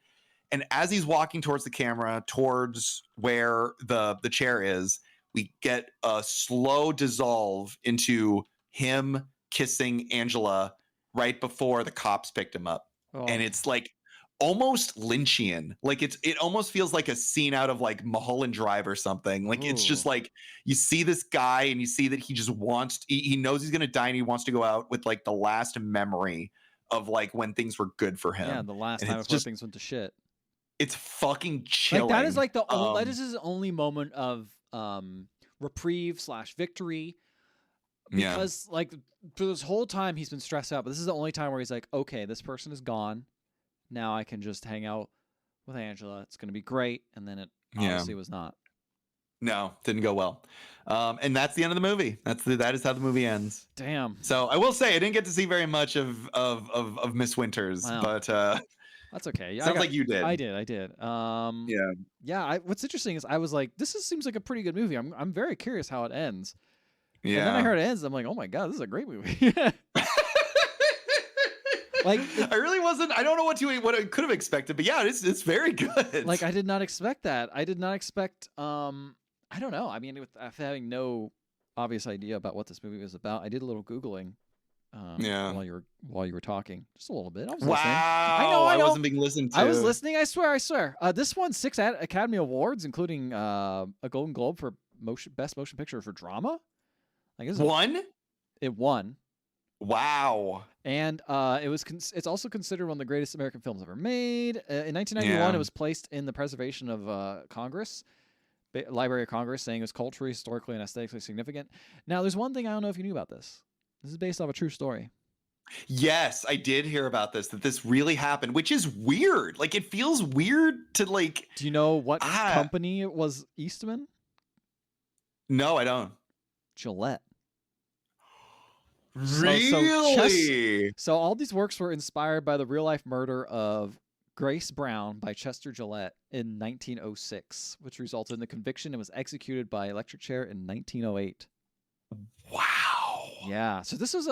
And as he's walking towards the camera, towards where the chair is, we get a slow dissolve into him kissing Angela right before the cops picked him up. Oh. And it's like almost Lynchian. Like it almost feels like a scene out of like Mulholland Drive or something. Like it's just like you see this guy and you see that he just wants he knows he's gonna die and he wants to go out with like the last memory of like when things were good for him. Yeah, the last time before things went to shit. It's fucking chilling. Like that is like the only, that is his only moment of reprieve / victory. Because like for this whole time he's been stressed out, but this is the only time where he's like, okay, this person is gone. Now I can just hang out with Angela. It's gonna be great. And then it obviously was not. No, didn't go well. And that's the end of the movie. That is how the movie ends. Damn. So I will say I didn't get to see very much of Miss Winters, but that's okay. Sounds like you did. I did. Yeah. What's interesting is I was like, this seems like a pretty good movie. I'm very curious how it ends. Yeah. And then I heard it ends. I'm like, oh my god, this is a great movie. Like I really wasn't. I don't know what I could have expected, but yeah, it's very good. Like I did not expect that. I did not expect. I don't know. I mean, with having no obvious idea about what this movie was about, I did a little googling. While you were talking, just a little bit. I was listening. I know. I wasn't being listened to. I was listening. I swear. This won 6 Academy Awards, including a Golden Globe for best motion picture for drama. Like it won. Wow. And it's also considered one of the greatest American films ever made. In 1991, it was placed in the preservation of Congress, Library of Congress, saying it was culturally, historically, and aesthetically significant. Now, there's one thing I don't know if you knew about this. This is based off a true story. Yes, I did hear about this, that this really happened, which is weird. Like, it feels weird to like... Do you know what company it was, Eastman? No, I don't. Gillette. Really? So all these works were inspired by the real-life murder of Grace Brown by Chester Gillette in 1906, which resulted in the conviction and was executed by electric chair in 1908. Wow. Yeah. So this was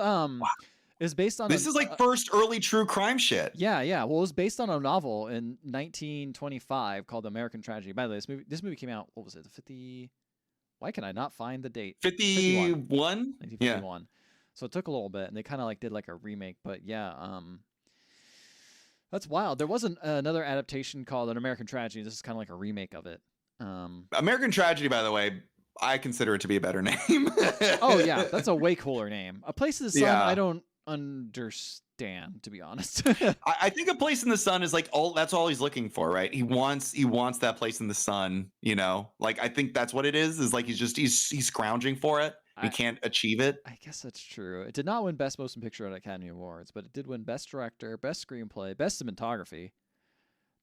is based on this is like first early true crime shit. Yeah. Well, it was based on a novel in 1925 called American Tragedy. By the way, this movie came out. What was it? 50? Why can I not find the date? 51. 1951. Yeah. So it took a little bit, and they kind of like did like a remake. But yeah, that's wild. There wasn't another adaptation called An American Tragedy. This is kind of like a remake of it. American Tragedy, by the way, I consider it to be a better name. Oh yeah, that's a way cooler name. A Place in the Sun. understand, to be honest. I think a place in the sun is like that's all he's looking for, right? He wants that place in the sun, you know? Like I think that's what it is like he's scrounging for it. He can't achieve it. I guess that's true. It did not win Best Motion Picture at Academy Awards, but it did win Best Director, Best Screenplay, Best Cinematography,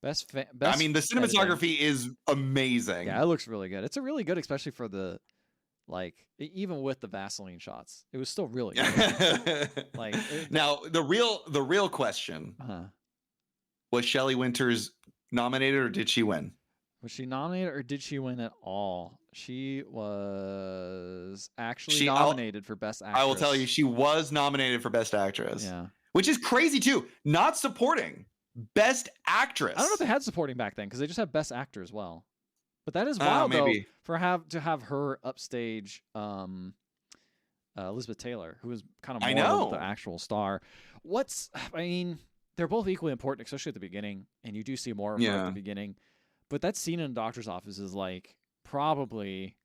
Best I mean, the cinematography is amazing. Yeah, it looks really good. It's a really good, especially for the even with the Vaseline shots, it was still really good. Now the real question: was Shelly Winters nominated or did she win? Was she nominated or did she win at all? She was actually nominated for Best Actress. I will tell you, she was nominated for Best Actress. Yeah, which is crazy too. Not supporting, Best Actress. I don't know if they had supporting back then because they just have Best Actor as well. But that is wild though to have her upstage Elizabeth Taylor, who is kind of more of the actual star. I mean, they're both equally important, especially at the beginning, and you do see more of her at the beginning. But that scene in the doctor's office is like probably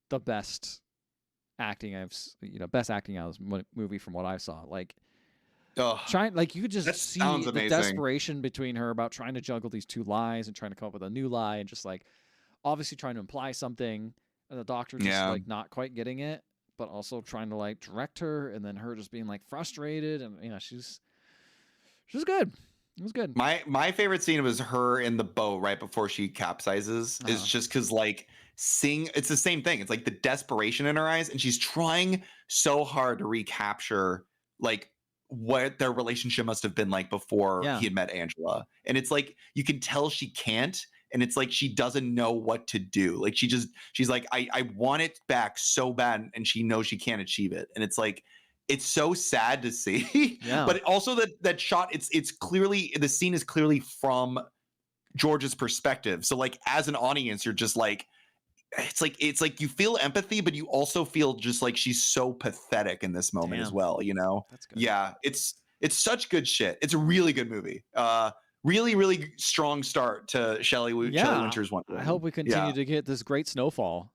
the best acting best acting out of this movie from what I saw. Like, you could just see the desperation between her about trying to juggle these two lies and trying to come up with a new lie, and just like obviously trying to imply something, and the doctor just like not quite getting it, but also trying to like direct her, and then her just being like frustrated, and she's good. It was good. My favorite scene was her in the boat right before she capsizes. Is just because it's the same thing. It's like the desperation in her eyes, and she's trying so hard to recapture like what their relationship must have been like before he had met Angela. And it's like you can tell she can't, and it's like she doesn't know what to do. Like she's like, I want it back so bad, and she knows she can't achieve it. And it's like it's so sad to see. But also that shot, it's clearly, the scene is clearly from George's perspective. So like as an audience, you're just like, it's like you feel empathy, but you also feel just like she's so pathetic in this moment as well, you know? That's good. Yeah, it's such good shit. It's a really good movie. Really, really strong start to Shelly Winters Wonderland. I hope we continue to get this great snowfall.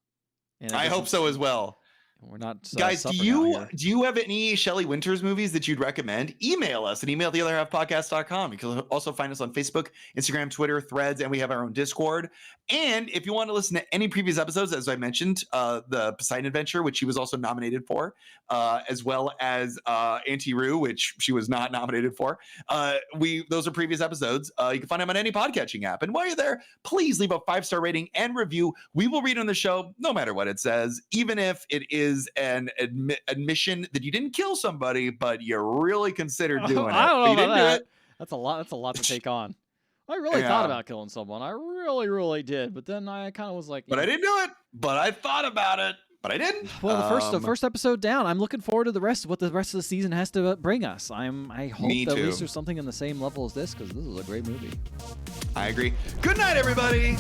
And I hope so as well. We're not guys. Do you have any Shelly Winters movies that you'd recommend? Email us at email@theotherhalfpodcast.com. You can also find us on Facebook, Instagram, Twitter, Threads, and we have our own Discord. And if you want to listen to any previous episodes, as I mentioned, the Poseidon Adventure, which she was also nominated for, as well as Auntie Roo, which she was not nominated for. Those are previous episodes. You can find them on any podcatching app. And while you're there, please leave a 5-star rating and review. We will read on the show, no matter what it says, even if it is an admission that you didn't kill somebody, but you really considered doing it. I don't know about that. That's a lot to take on. I really thought about killing someone. I really, really did. But then I kind of was like, but I didn't do it. But I thought about it. But I didn't. Well, the first episode down. I'm looking forward to the rest of what the rest of the season has to bring us. I hope that at least there's something in the same level as this, because this is a great movie. I agree. Good night, everybody.